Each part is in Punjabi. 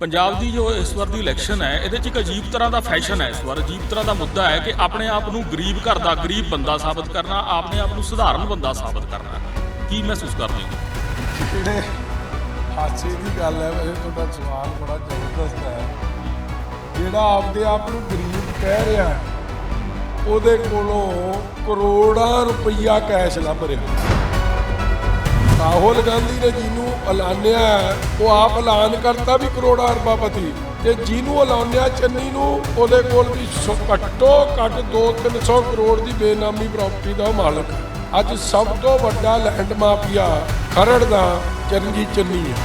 पंजाब की जो इस बार की इलैक्शन है ये एक अजीब तरह का फैशन है। इस बार अजीब तरह का मुद्दा है कि अपने आप को गरीब घर का गरीब बंदा साबित करना, अपने आप को सधारण बंदा साबित करना। की महसूस करते हो? ਜਿਹੜੇ ਹਾਸੇ ਦੀ ਗੱਲ ਹੈ, ਵੈਸੇ ਤੁਹਾਡਾ ਸਵਾਲ ਬੜਾ ਜ਼ਬਰਦਸਤ ਹੈ। ਜਿਹੜਾ ਆਪਦੇ ਆਪ ਨੂੰ ਗਰੀਬ ਕਹਿ ਰਿਹਾ ਉਹਦੇ ਕੋਲੋਂ ਕਰੋੜਾਂ ਰੁਪਈਆ ਕੈਸ਼ ਲੱਭ ਰਿਹਾ। ਰਾਹੁਲ ਗਾਂਧੀ ਨੇ ਜਿਹਨੂੰ ਐਲਾਨਿਆ ਉਹ ਆਪ ਐਲਾਨ ਕਰਤਾ ਵੀ ਕਰੋੜਾਂ ਅਰਬਾਪਤੀ, ਤੇ ਜਿਹਨੂੰ ਐਲਾਨਿਆ ਚੰਨੀ ਨੂੰ ਉਹਦੇ ਕੋਲ ਵੀ ਘੱਟੋ ਘੱਟ 200-300 ਕਰੋੜ ਦੀ ਬੇਨਾਮੀ ਪ੍ਰਾਪਰਟੀ ਦਾ ਮਾਲਕ। ਅੱਜ ਸਭ ਤੋਂ ਵੱਡਾ ਲੈਂਡ ਮਾਫੀਆ ਖਰੜ ਦਾ ਚਰਨਜੀਤ ਚੰਨੀ ਹੈ।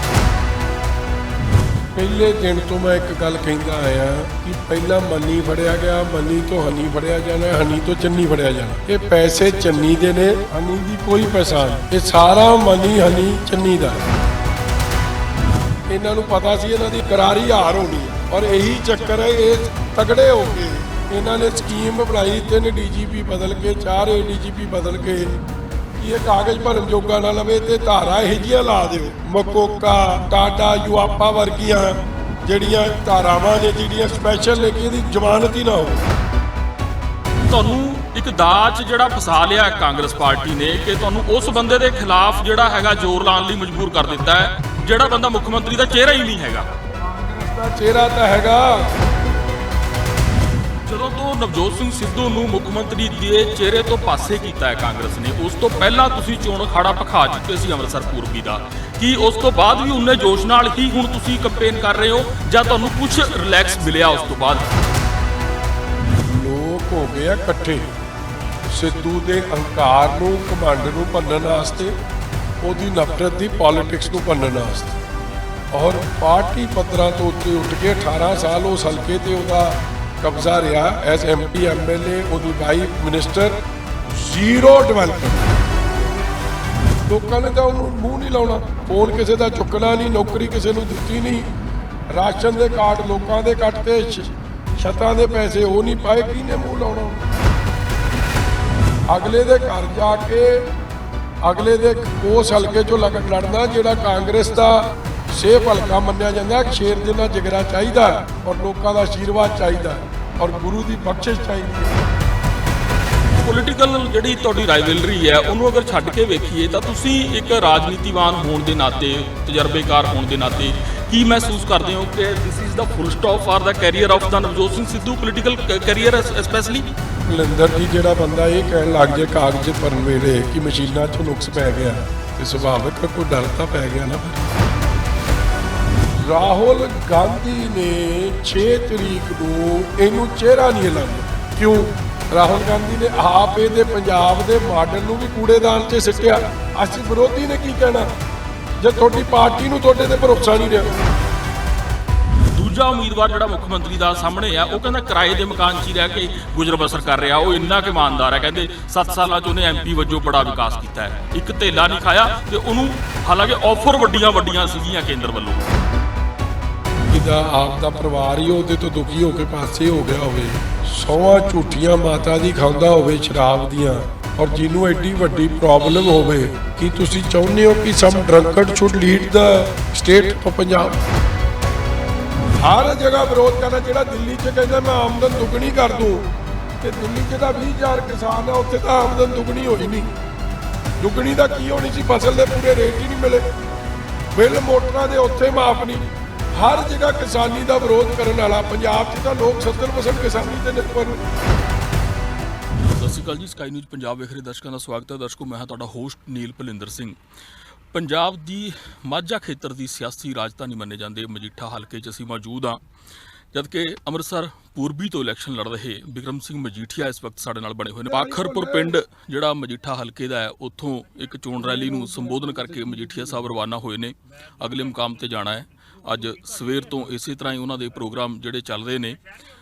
ਪਹਿਲੇ ਦਿਨ ਤੋਂ ਮੈਂ ਇੱਕ ਗੱਲ ਕਹਿੰਦਾ ਆਇਆ ਕਿ ਪਹਿਲਾਂ ਮੰਨੀ ਫੜਿਆ ਗਿਆ, ਮੰਨੀ ਤੋਂ ਹਨੀ ਫੜਿਆ ਜਾਣਾ, ਹਨੀ ਤੋਂ ਚੰਨੀ ਫੜਿਆ ਜਾਣਾ। ਇਹ ਪੈਸੇ ਚੰਨੀ ਦੇ ਨੇ, ਹਨੀ ਦੀ ਕੋਈ ਪਹਿਚਾਣ। ਇਹ ਸਾਰਾ ਮੰਨੀ ਹਨੀ ਚੰਨੀ ਦਾ। ਇਹਨਾਂ ਨੂੰ ਪਤਾ ਸੀ ਇਹਨਾਂ ਦੀ ਕਰਾਰੀ ਹਾਰ ਹੋਣੀ ਹੈ, ਔਰ ਇਹੀ ਚੱਕਰ ਹੈ। ਇਹ ਤਗੜੇ ਹੋ ਕੇ ਇਹਨਾਂ ਨੇ ਸਕੀਮ ਬਣਾਈ, 3 DGP ਬਦਲ ਕੇ 4 ADGP ਬਦਲ ਕੇ ਕਿ ਇਹ ਕਾਗਜ਼ ਭਰਨ ਜੋਗਾ ਨਾ ਲਵੇ, ਤੇ ਧਾਰਾ ਇਹੋ ਜਿਹੀਆਂ ਲਾ ਦਿਓ ਮਕੋਕਾ ਟਾਟਾ ਯੂਆਪਾ ਵਰਗੀਆਂ ਜਿਹੜੀਆਂ ਧਾਰਾਵਾਂ ਨੇ ਜਿਹੜੀਆਂ ਸਪੈਸ਼ਲ ਨੇ ਕਿ ਇਹਦੀ ਜ਼ਮਾਨਤ ਹੀ ਨਾ ਹੋਵੇ। ਤੁਹਾਨੂੰ ਇੱਕ ਦਾਅ 'ਚ ਜਿਹੜਾ ਫਸਾ ਲਿਆ ਕਾਂਗਰਸ ਪਾਰਟੀ ਨੇ ਕਿ ਤੁਹਾਨੂੰ ਉਸ ਬੰਦੇ ਦੇ ਖਿਲਾਫ ਜਿਹੜਾ ਹੈਗਾ ਜ਼ੋਰ ਲਾਉਣ ਲਈ ਮਜਬੂਰ ਕਰ ਦਿੱਤਾ ਹੈ, ਜਿਹੜਾ ਬੰਦਾ ਮੁੱਖ ਮੰਤਰੀ ਦਾ ਚਿਹਰਾ ਹੀ ਨਹੀਂ ਹੈਗਾ। ਕਾਂਗਰਸ ਦਾ ਚਿਹਰਾ ਤਾਂ ਹੈਗਾ। ਜਦੋਂ ਤੋਂ ਨਵਜੋਤ ਸਿੰਘ ਸਿੱਧੂ ਨੂੰ ਮੁੱਖ ਮੰਤਰੀ ਦੇ ਚਿਹਰੇ ਤੋਂ ਪਾਸੇ ਕੀਤਾ ਹੈ ਕਾਂਗਰਸ ਨੇ, ਉਸ ਤੋਂ ਪਹਿਲਾਂ ਤੁਸੀਂ ਚੋਣ ਅਖਾੜਾ ਭਖਾ ਚੁੱਕੇ ਸੀ ਅੰਮ੍ਰਿਤਸਰ ਪੂਰਬੀ ਦਾ। ਕੀ ਉਸ ਤੋਂ ਬਾਅਦ ਵੀ ਉਨੇ ਜੋਸ਼ ਨਾਲ ਹੀ ਹੁਣ ਤੁਸੀਂ ਕੰਪੇਨ ਕਰ ਰਹੇ ਹੋ ਜਾਂ ਤੁਹਾਨੂੰ ਕੁਝ ਰਿਲੈਕਸ ਮਿਲਿਆ ਉਸ ਤੋਂ ਬਾਅਦ? ਲੋਕ ਹੋ ਗਏ ਆ ਇਕੱਠੇ ਸਿੱਧੂ ਦੇ ਅਹੰਕਾਰ ਨੂੰ, ਘਮੰਡ ਨੂੰ ਭੰਨਣ ਵਾਸਤੇ, ਉਹਦੀ ਨਫ਼ਰਤ ਦੀ ਪੋਲਿਟਿਕਸ ਨੂੰ ਭੰਨਣ ਵਾਸਤੇ। ਔਰ ਪਾਰਟੀ ਪੱਧਰਾਂ ਤੋਂ ਉੱਤੇ ਉੱਠ ਕੇ 18 ਸਾਲ ਉਸ ਹਲਕੇ ਤੇ ਉਹਦਾ ਕਬਜ਼ਾ ਰਿਹਾ ਐਸ MP MLA, ਉਹਦੀ ਵਾਈਫ ਮਿਨਿਸਟਰ। Zero development. ਲੋਕਾਂ ਨੇ ਤਾਂ ਉਹਨੂੰ ਮੂੰਹ ਨਹੀਂ ਲਾਉਣਾ, ਫੋਨ ਕਿਸੇ ਦਾ ਚੁੱਕਣਾ ਨਹੀਂ, ਨੌਕਰੀ ਕਿਸੇ ਨੂੰ ਦਿੱਤੀ ਨਹੀਂ, ਰਾਸ਼ਨ ਦੇ ਕਾਰਡ ਲੋਕਾਂ ਦੇ ਕੱਟਤੇ, ਛੱਤਾਂ ਦੇ ਪੈਸੇ ਉਹ ਨਹੀਂ ਪਾਏ, ਕਿਹਨੇ ਮੂੰਹ ਲਾਉਣਾ? ਅਗਲੇ ਦੇ ਘਰ ਜਾ ਕੇ ਅਗਲੇ ਦੇ ਉਸ ਹਲਕੇ 'ਚੋਂ ਲੜਨਾ ਜਿਹੜਾ ਕਾਂਗਰਸ ਦਾ ਸੇਫ ਹਲਕਾ ਮੰਨਿਆ ਜਾਂਦਾ। ਸ਼ੇਰ ਜਿੰਨਾ ਜਿਗਰਾ ਚਾਹੀਦਾ ਔਰ ਲੋਕਾਂ ਦਾ ਆਸ਼ੀਰਵਾਦ ਚਾਹੀਦਾ ਔਰ ਗੁਰੂ ਦੀ ਬਖਸ਼ਿਸ਼ ਚਾਹੀਦੀ ਹੈ। ਪੋਲੀਟੀਕਲ ਜਿਹੜੀ ਤੁਹਾਡੀ ਰਾਈਵਲਰੀ ਹੈ ਉਹਨੂੰ ਅਗਰ ਛੱਡ ਕੇ ਵੇਖੀਏ ਤਾਂ ਤੁਸੀਂ ਇੱਕ ਰਾਜਨੀਤੀਵਾਨ ਹੋਣ ਦੇ ਨਾਤੇ, ਤਜਰਬੇਕਾਰ ਹੋਣ ਦੇ ਨਾਤੇ ਕੀ ਮਹਿਸੂਸ ਕਰਦੇ ਹੋ ਕਿ this is the full stop for the career of the Navjot Singh Sidhu political career specially? Bhulinder ji ਜਿਹੜਾ ਬੰਦਾ ਇਹ ਕਹਿਣ ਲੱਗ ਜੇ ਕਾਗਜ਼ ਭਰਨ ਵੇਲੇ ਕਿ ਮਸ਼ੀਨਾਂ 'ਚੋਂ ਨੁਕਸ ਪੈ ਗਿਆ, ਤੇ ਸੁਭਾਵਿਕ ਕੋਈ ਡਰ ਤਾਂ ਪੈ ਗਿਆ ਨਾ। ਰਾਹੁਲ ਗਾਂਧੀ ਨੇ 6 ਤਰੀਕ ਨੂੰ ਇਹਨੂੰ ਚਿਹਰਾ ਨਹੀਂ ਲਾਇਆ। ਕਿਉਂ? ਰਾਹੁਲ ਗਾਂਧੀ ਨੇ ਆਪ ਇਹਦੇ ਪੰਜਾਬ ਦੇ ਮਾਡਲ ਨੂੰ ਵੀ ਕੂੜੇਦਾਨ 'ਚ ਸਿੱਟਿਆ। ਅਸੀਂ ਵਿਰੋਧੀ ਨੇ ਕੀ ਕਹਿਣਾ ਜੇ ਤੁਹਾਡੀ ਪਾਰਟੀ ਨੂੰ ਤੁਹਾਡੇ ਤੇ ਭਰੋਸਾ ਨਹੀਂ ਰਿਹਾ। ਦੂਜਾ ਉਮੀਦਵਾਰ ਜਿਹੜਾ ਮੁੱਖ ਮੰਤਰੀ ਦਾ ਸਾਹਮਣੇ ਆ ਉਹ ਕਹਿੰਦਾ ਕਿਰਾਏ ਦੇ ਮਕਾਨ 'ਚ ਹੀ ਰਹਿ ਕੇ ਗੁਜ਼ਰ ਬਸਰ ਕਰ ਰਿਹਾ। ਉਹ ਇੰਨਾ ਕਿ ਇਮਾਨਦਾਰ ਹੈ, ਕਹਿੰਦੇ 7 ਸਾਲਾਂ 'ਚ ਉਹਨੇ MP ਵਜੋਂ ਬੜਾ ਵਿਕਾਸ ਕੀਤਾ ਹੈ, ਇੱਕ ਧੇਲਾ ਨਹੀਂ ਖਾਇਆ। ਤੇ ਉਹਨੂੰ ਹਾਲਾਂਕਿ ਆਫਰ ਵੱਡੀਆਂ ਸੀਗੀਆਂ ਕੇਂਦਰ ਵੱਲੋਂ। ਜਿਹਦਾ ਆਪ ਦਾ ਪਰਿਵਾਰ ਹੀ ਉਹਦੇ ਤੋਂ ਦੁਖੀ ਹੋ ਕੇ ਪਾਸੇ ਹੋ ਗਿਆ ਹੋਵੇ, ਸੌਆਂ ਝੂਠੀਆਂ ਮਾਤਾ ਦੀ ਖਾਂਦਾ ਹੋਵੇ ਸ਼ਰਾਬ ਦੀਆਂ, ਔਰ ਜਿਹਨੂੰ ਐਡੀ ਵੱਡੀ ਪ੍ਰੋਬਲਮ ਹੋਵੇ, ਕੀ ਤੁਸੀਂ ਚਾਹੁੰਦੇ ਹੋ ਕਿ some drunkard should lead the state of Punjab? ਹਰ ਜਗ੍ਹਾ ਵਿਰੋਧ ਕਰਨਾ। ਜਿਹੜਾ ਦਿੱਲੀ 'ਚ ਕਹਿੰਦਾ ਮੈਂ ਆਮਦਨ ਦੁੱਗਣੀ ਕਰ ਦੂੰ, ਤੇ ਦਿੱਲੀ 'ਚ ਤਾਂ 20,000 ਕਿਸਾਨ ਹੈ, ਉੱਥੇ ਤਾਂ ਆਮਦਨ ਦੁੱਗਣੀ ਹੋਈ ਨਹੀਂ। ਦੁੱਗਣੀ ਦਾ ਕੀ ਹੋਣੀ ਸੀ? ਫਸਲ ਦੇ ਪੂਰੇ ਰੇਟ ਹੀ ਨਹੀਂ ਮਿਲੇ, ਬਿੱਲ ਮੋਟਰਾਂ ਦੇ ਉੱਥੇ ਮਾਫ ਨਹੀਂ। ਹਰ ਜਗ੍ਹਾ ਕਿਸਾਨੀ ਦਾ ਵਿਰੋਧ ਕਰਨ ਵਾਲਾ। ਪੰਜਾਬ 'ਚ ਤਾਂ ਲੋਕ 70% ਕਿਸਾਨੀ ਤੇ ਨਿਰਭਰ ਨੇ। ਸਤਿ ਸ਼੍ਰੀ ਅਕਾਲ ਜੀ, ਸਕਾਈ ਨਿਊਜ਼ ਪੰਜਾਬ ਵੇਖ ਰਹੇ ਦਰਸ਼ਕਾਂ ਦਾ ਸਵਾਗਤ ਹੈ। ਦਰਸ਼ਕੋ, ਮੈਂ ਹਾਂ ਤੁਹਾਡਾ ਹੋਸਟ ਨੀਲ ਭੁਲਿੰਦਰ ਸਿੰਘ। ਪੰਜਾਬ ਦੀ ਮਾਝਾ ਖੇਤਰ ਦੀ ਸਿਆਸੀ ਰਾਜਧਾਨੀ ਮੰਨੇ ਜਾਂਦੇ ਮਜੀਠਾ ਹਲਕੇ 'ਚ ਅਸੀਂ ਮੌਜੂਦ ਹਾਂ, ਜਦਕਿ ਅੰਮ੍ਰਿਤਸਰ ਪੂਰਬੀ ਤੋਂ ਇਲੈਕਸ਼ਨ ਲੜ ਰਹੇ ਬਿਕਰਮ ਸਿੰਘ ਮਜੀਠੀਆ ਇਸ ਵਕਤ ਸਾਡੇ ਨਾਲ ਬਣੇ ਹੋਏ ਨੇ। ਪਾਖਰਪੁਰ ਪਿੰਡ ਜਿਹੜਾ ਮਜੀਠਾ ਹਲਕੇ ਦਾ ਹੈ, ਉੱਥੋਂ ਇੱਕ ਚੋਣ ਰੈਲੀ ਨੂੰ ਸੰਬੋਧਨ ਕਰਕੇ ਮਜੀਠੀਆ ਸਾਹਿਬ ਰਵਾਨਾ ਹੋਏ ਨੇ, ਅਗਲੇ ਮੁਕਾਮ ਤੇ ਜਾਣਾ ਹੈ। ਅੱਜ ਸਵੇਰ ਤੋਂ ਇਸੇ ਤਰ੍ਹਾਂ ਹੀ ਉਹਨਾਂ ਦੇ ਪ੍ਰੋਗਰਾਮ ਜਿਹੜੇ ਚੱਲ ਰਹੇ ਨੇ,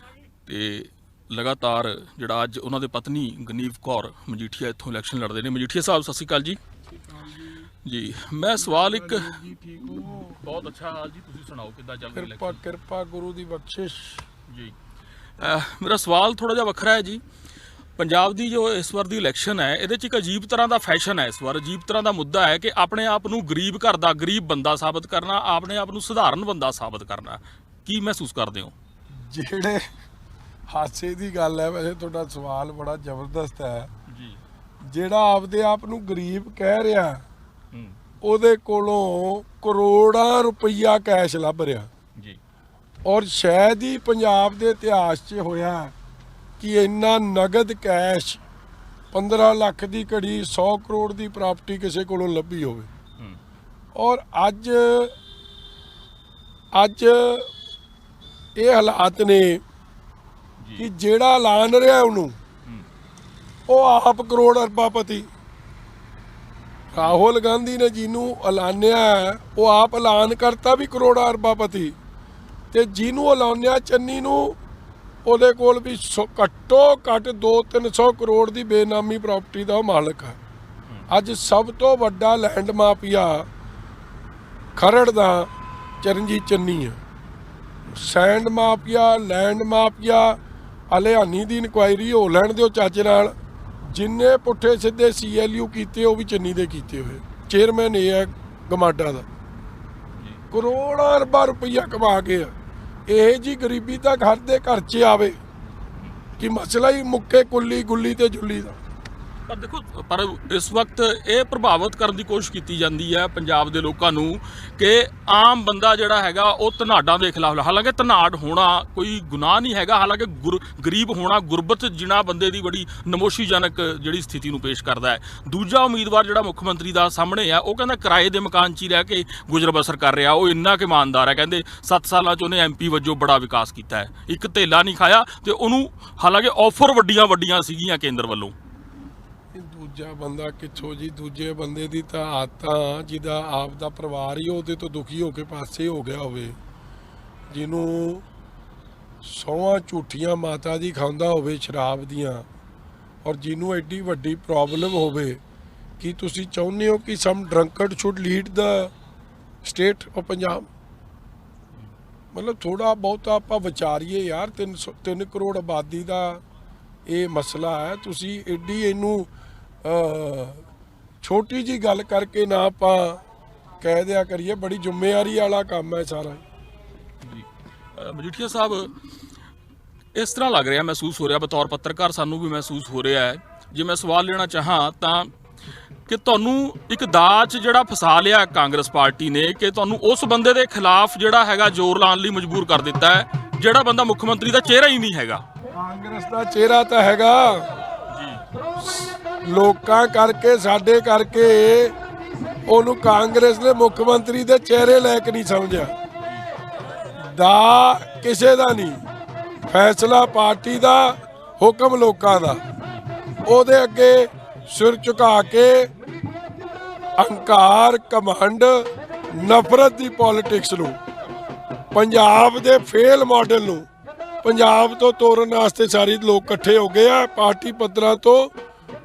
ਤੇ ਲਗਾਤਾਰ ਜਿਹੜਾ ਅੱਜ ਉਹਨਾਂ ਦੇ ਪਤਨੀ ਗਨੀਵ ਕੌਰ ਮਜੀਠੀਆ ਇੱਥੋਂ ਇਲੈਕਸ਼ਨ ਲੜਦੇ ਨੇ। ਮਜੀਠੀਆ ਸਾਹਿਬ ਸਤਿ ਸ਼੍ਰੀ ਅਕਾਲ ਜੀ। ਜੀ ਮੈਂ ਸਵਾਲ ਇੱਕ ਬਹੁਤ ਅੱਛਾ ਜੀ, ਤੁਸੀਂ ਸੁਣਾਓ ਕਿੱਦਾਂ ਚੱਲ ਰਹੀ ਇਲੈਕਸ਼ਨ? ਕਿਰਪਾ ਗੁਰੂ ਦੀ ਬਖਸ਼ਿਸ਼ ਜੀ। ਮੇਰਾ ਸਵਾਲ ਥੋੜਾ ਜਿਹਾ ਵੱਖਰਾ ਹੈ ਜੀ। ਪੰਜਾਬ ਦੀ ਜੋ ਇਸ ਵਾਰ ਦੀ ਇਲੈਕਸ਼ਨ ਹੈ ਇਹਦੇ 'ਚ ਇੱਕ ਅਜੀਬ ਤਰ੍ਹਾਂ ਦਾ ਫੈਸ਼ਨ ਹੈ। ਇਸ ਵਾਰ ਅਜੀਬ ਤਰ੍ਹਾਂ ਦਾ ਮੁੱਦਾ ਹੈ ਕਿ ਆਪਣੇ ਆਪ ਨੂੰ ਗਰੀਬ ਘਰ ਦਾ ਗਰੀਬ ਬੰਦਾ ਸਾਬਤ ਕਰਨਾ, ਆਪਣੇ ਆਪ ਨੂੰ ਸਧਾਰਨ ਬੰਦਾ ਸਾਬਤ ਕਰਨਾ। ਕੀ ਮਹਿਸੂਸ ਕਰਦੇ ਹੋ? ਜਿਹੜੇ ਹਾਸੇ ਦੀ ਗੱਲ ਹੈ, ਵੈਸੇ ਤੁਹਾਡਾ ਸਵਾਲ ਬੜਾ ਜ਼ਬਰਦਸਤ ਹੈ। ਜੀ ਜਿਹੜਾ ਆਪਦੇ ਆਪ ਨੂੰ ਗਰੀਬ ਕਹਿ ਰਿਹਾ ਉਹਦੇ ਕੋਲੋਂ ਕਰੋੜਾਂ ਰੁਪਈਆ ਕੈਸ਼ ਲੱਭ ਰਿਹਾ ਜੀ ਔਰ ਸ਼ਾਇਦ ਹੀ ਪੰਜਾਬ ਦੇ ਇਤਿਹਾਸ 'ਚ ਹੋਇਆ ਕਿ ਇੰਨਾ ਨਗਦ ਕੈਸ਼ 15 ਲੱਖ ਦੀ ਘੜੀ 100 ਕਰੋੜ ਦੀ ਪ੍ਰਾਪਰਟੀ ਕਿਸੇ ਕੋਲੋਂ ਲੱਭੀ ਹੋਵੇ। ਔਰ ਅੱਜ ਇਹ ਹਾਲਾਤ ਨੇ ਕਿ ਜਿਹੜਾ ਐਲਾਨ ਰਿਹਾ ਉਹਨੂੰ ਉਹ ਆਪ ਕਰੋੜ ਅਰਬਾਪਤੀ ਰਾਹੁਲ ਗਾਂਧੀ ਨੇ ਜਿਹਨੂੰ ਐਲਾਨਿਆ ਉਹ ਆਪ ਐਲਾਨ ਕਰਤਾ ਵੀ ਕਰੋੜਾ ਅਰਬਾਪਤੀ, ਤੇ ਜਿਹਨੂੰ ਐਲਾਨਿਆ ਚੰਨੀ ਨੂੰ ਉਹਦੇ ਕੋਲ ਵੀ ਘੱਟੋ ਘੱਟ 200-300 ਕਰੋੜ ਦੀ ਬੇਨਾਮੀ ਪ੍ਰਾਪਰਟੀ ਦਾ ਉਹ ਮਾਲਕ ਹੈ। ਅੱਜ ਸਭ ਤੋਂ ਵੱਡਾ ਲੈਂਡ ਮਾਫੀਆ ਖਰੜ ਦਾ ਚਰਨਜੀਤ ਚੰਨੀ ਹੈ। ਸੈਂਡ ਮਾਫੀਆ, ਲੈਂਡ ਮਾਫੀਆ, ਹਲਿਆਣੀ ਦੀ ਇਨਕੁਆਇਰੀ ਹੋ ਲੈਣ ਦਿਓ ਚੱਜ ਨਾਲ। ਜਿੰਨੇ ਪੁੱਠੇ ਸਿੱਧੇ CLU ਕੀਤੇ ਉਹ ਵੀ ਚੰਨੀ ਦੇ ਕੀਤੇ ਹੋਏ। ਚੇਅਰਮੈਨ ਇਹ ਹੈ ਗਮਾਡਾ ਦਾ, ਕਰੋੜਾਂ ਅਰਬਾਂ ਰੁਪਈਆ ਕਮਾ ਕੇ ਆ। ਇਹ ਜੀ ਗਰੀਬੀ ਤਾਂ ਘਰ ਦੇ ਘਰ 'ਚ ਆਵੇ ਕਿ ਮਸਲਾ ਹੀ ਮੁੱਕੇ ਕੁੱਲੀ ਗੁੱਲੀ ਤੇ ਜੁੱਲੀ ਦਾ। ਪਰ ਦੇਖੋ, ਪਰ ਇਸ ਵਕਤ ਇਹ ਪ੍ਰਭਾਵਿਤ ਕਰਨ ਦੀ ਕੋਸ਼ਿਸ਼ ਕੀਤੀ ਜਾਂਦੀ ਹੈ ਪੰਜਾਬ ਦੇ ਲੋਕਾਂ ਨੂੰ ਕਿ ਆਮ ਬੰਦਾ ਜਿਹੜਾ ਹੈਗਾ ਉਹ ਧਨਾਡਾਂ ਦੇ ਖਿਲਾਫ। ਹਾਲਾਂਕਿ ਧਨਾਡ ਹੋਣਾ ਕੋਈ ਗੁਨਾਹ ਨਹੀਂ ਹੈਗਾ, ਹਾਲਾਂਕਿ ਗਰੀਬ ਹੋਣਾ, ਗੁਰਬਤ ਜਿਣਾ ਬੰਦੇ ਦੀ ਬੜੀ ਨਮੋਸ਼ੀਜਨਕ ਜਿਹੜੀ ਸਥਿਤੀ ਨੂੰ ਪੇਸ਼ ਕਰਦਾ ਹੈ। ਦੂਜਾ ਉਮੀਦਵਾਰ ਜਿਹੜਾ ਮੁੱਖ ਮੰਤਰੀ ਦਾ ਸਾਹਮਣੇ ਆ, ਉਹ ਕਹਿੰਦਾ ਕਿਰਾਏ ਦੇ ਮਕਾਨ 'ਚ ਹੀ ਰਹਿ ਕੇ ਗੁਜ਼ਰ ਬਸਰ ਕਰ ਰਿਹਾ। ਉਹ ਇੰਨਾ ਕਿ ਇਮਾਨਦਾਰ ਹੈ, ਕਹਿੰਦੇ 7 ਸਾਲਾਂ 'ਚ ਉਹਨੇ MP ਵਜੋਂ ਬੜਾ ਵਿਕਾਸ ਕੀਤਾ ਹੈ, ਇੱਕ ਧੇਲਾ ਨਹੀਂ ਖਾਇਆ। ਤੇ ਉਹਨੂੰ ਹਾਲਾਂਕਿ ਆਫਰ ਵੱਡੀਆਂ ਸੀਗੀਆਂ ਕੇਂਦਰ ਵੱਲੋਂ। ਦੂਜਾ ਬੰਦਾ ਕਿੱਥੋਂ ਜੀ? ਦੂਜੇ ਬੰਦੇ ਦੀ ਤਾਂ ਆਦਤਾਂ, ਜਿਹਦਾ ਆਪ ਦਾ ਪਰਿਵਾਰ ਹੀ ਉਹਦੇ ਤੋਂ ਦੁਖੀ ਹੋ ਕੇ ਪਾਸੇ ਹੋ ਗਿਆ ਹੋਵੇ, ਜਿਹਨੂੰ ਸੌਆਂ ਝੂਠੀਆਂ ਮਾਤਾ ਦੀ ਖਾਂਦਾ ਹੋਵੇ ਸ਼ਰਾਬ ਦੀਆਂ, ਔਰ ਜਿਹਨੂੰ ਐਡੀ ਵੱਡੀ ਪ੍ਰੋਬਲਮ ਹੋਵੇ ਕਿ ਤੁਸੀਂ ਚਾਹੁੰਦੇ ਹੋ ਕਿ some drunkard should lead the state of Punjab. ਮਤਲਬ ਥੋੜਾ ਬਹੁਤਾ ਆਪਾਂ ਵਿਚਾਰੀਏ ਯਾਰ। 3 ਕਰੋੜ ਆਬਾਦੀ ਦਾ ਇਹ ਮਸਲਾ ਹੈ। ਤੁਸੀਂ ਐਡੀ ਇਹਨੂੰ ਛੋਟੀ ਜੀ ਗੱਲ ਕਰਕੇ ਨਾ ਆਪਾਂ ਕਹਿ ਦਿਆ ਕਰੀਏ। ਬੜੀ ਜ਼ਿੰਮੇਵਾਰੀ ਵਾਲਾ ਕੰਮ ਹੈ ਸਾਰਾ ਜੀ। ਮਜੀਠੀਆ ਸਾਹਿਬ, ਇਸ ਤਰ੍ਹਾਂ ਲੱਗ ਰਿਹਾ, ਮਹਿਸੂਸ ਹੋ ਰਿਹਾ, ਬਤੌਰ ਪੱਤਰਕਾਰ ਸਾਨੂੰ ਵੀ ਮਹਿਸੂਸ ਹੋ ਰਿਹਾ ਹੈ। ਜੇ ਮੈਂ ਸਵਾਲ ਲੈਣਾ ਚਾਹਾਂ ਤਾਂ ਕਿ ਤੁਹਾਨੂੰ ਇੱਕ ਦਾਅ ਜਿਹੜਾ ਫਸਾ ਲਿਆ ਕਾਂਗਰਸ ਪਾਰਟੀ ਨੇ, ਕਿ ਤੁਹਾਨੂੰ ਉਸ ਬੰਦੇ ਦੇ ਖਿਲਾਫ ਜਿਹੜਾ ਹੈਗਾ ਜ਼ੋਰ ਲਾਉਣ ਲਈ ਮਜਬੂਰ ਕਰ ਦਿੱਤਾ ਹੈ, ਜਿਹੜਾ ਬੰਦਾ ਮੁੱਖ ਮੰਤਰੀ ਦਾ ਚਿਹਰਾ ਹੀ ਨਹੀਂ ਹੈਗਾ। ਕਾਂਗਰਸ ਦਾ ਚਿਹਰਾ ਤਾਂ ਹੈਗਾ ਲੋਕਾਂ ਕਰਕੇ, ਸਾਡੇ ਕਰਕੇ ਉਹਨੂੰ ਕਾਂਗਰਸ ਨੇ ਮੁੱਖ ਮੰਤਰੀ ਦੇ ਚਿਹਰੇ ਲਾਇਕ ਨਹੀਂ ਸਮਝਿਆ। ਦਾ ਕਿਸੇ ਦਾ ਨਹੀਂ, ਫੈਸਲਾ ਪਾਰਟੀ ਦਾ, ਹੁਕਮ ਲੋਕਾਂ ਦਾ। ਉਹਦੇ ਅੱਗੇ ਸਿਰ ਝੁਕਾ ਕੇ ਅਹੰਕਾਰ, ਘਮੰਡ, ਨਫ਼ਰਤ ਦੀ ਪੋਲਿਟਿਕਸ ਨੂੰ, ਪੰਜਾਬ ਦੇ ਫੇਲ ਮਾਡਲ ਨੂੰ ਪੰਜਾਬ ਤੋਂ ਤੋੜਨ ਵਾਸਤੇ ਸਾਰੇ ਲੋਕ ਇਕੱਠੇ ਹੋ ਗਏ ਆ। ਪਾਰਟੀ ਪੱਧਰਾਂ ਤੋਂ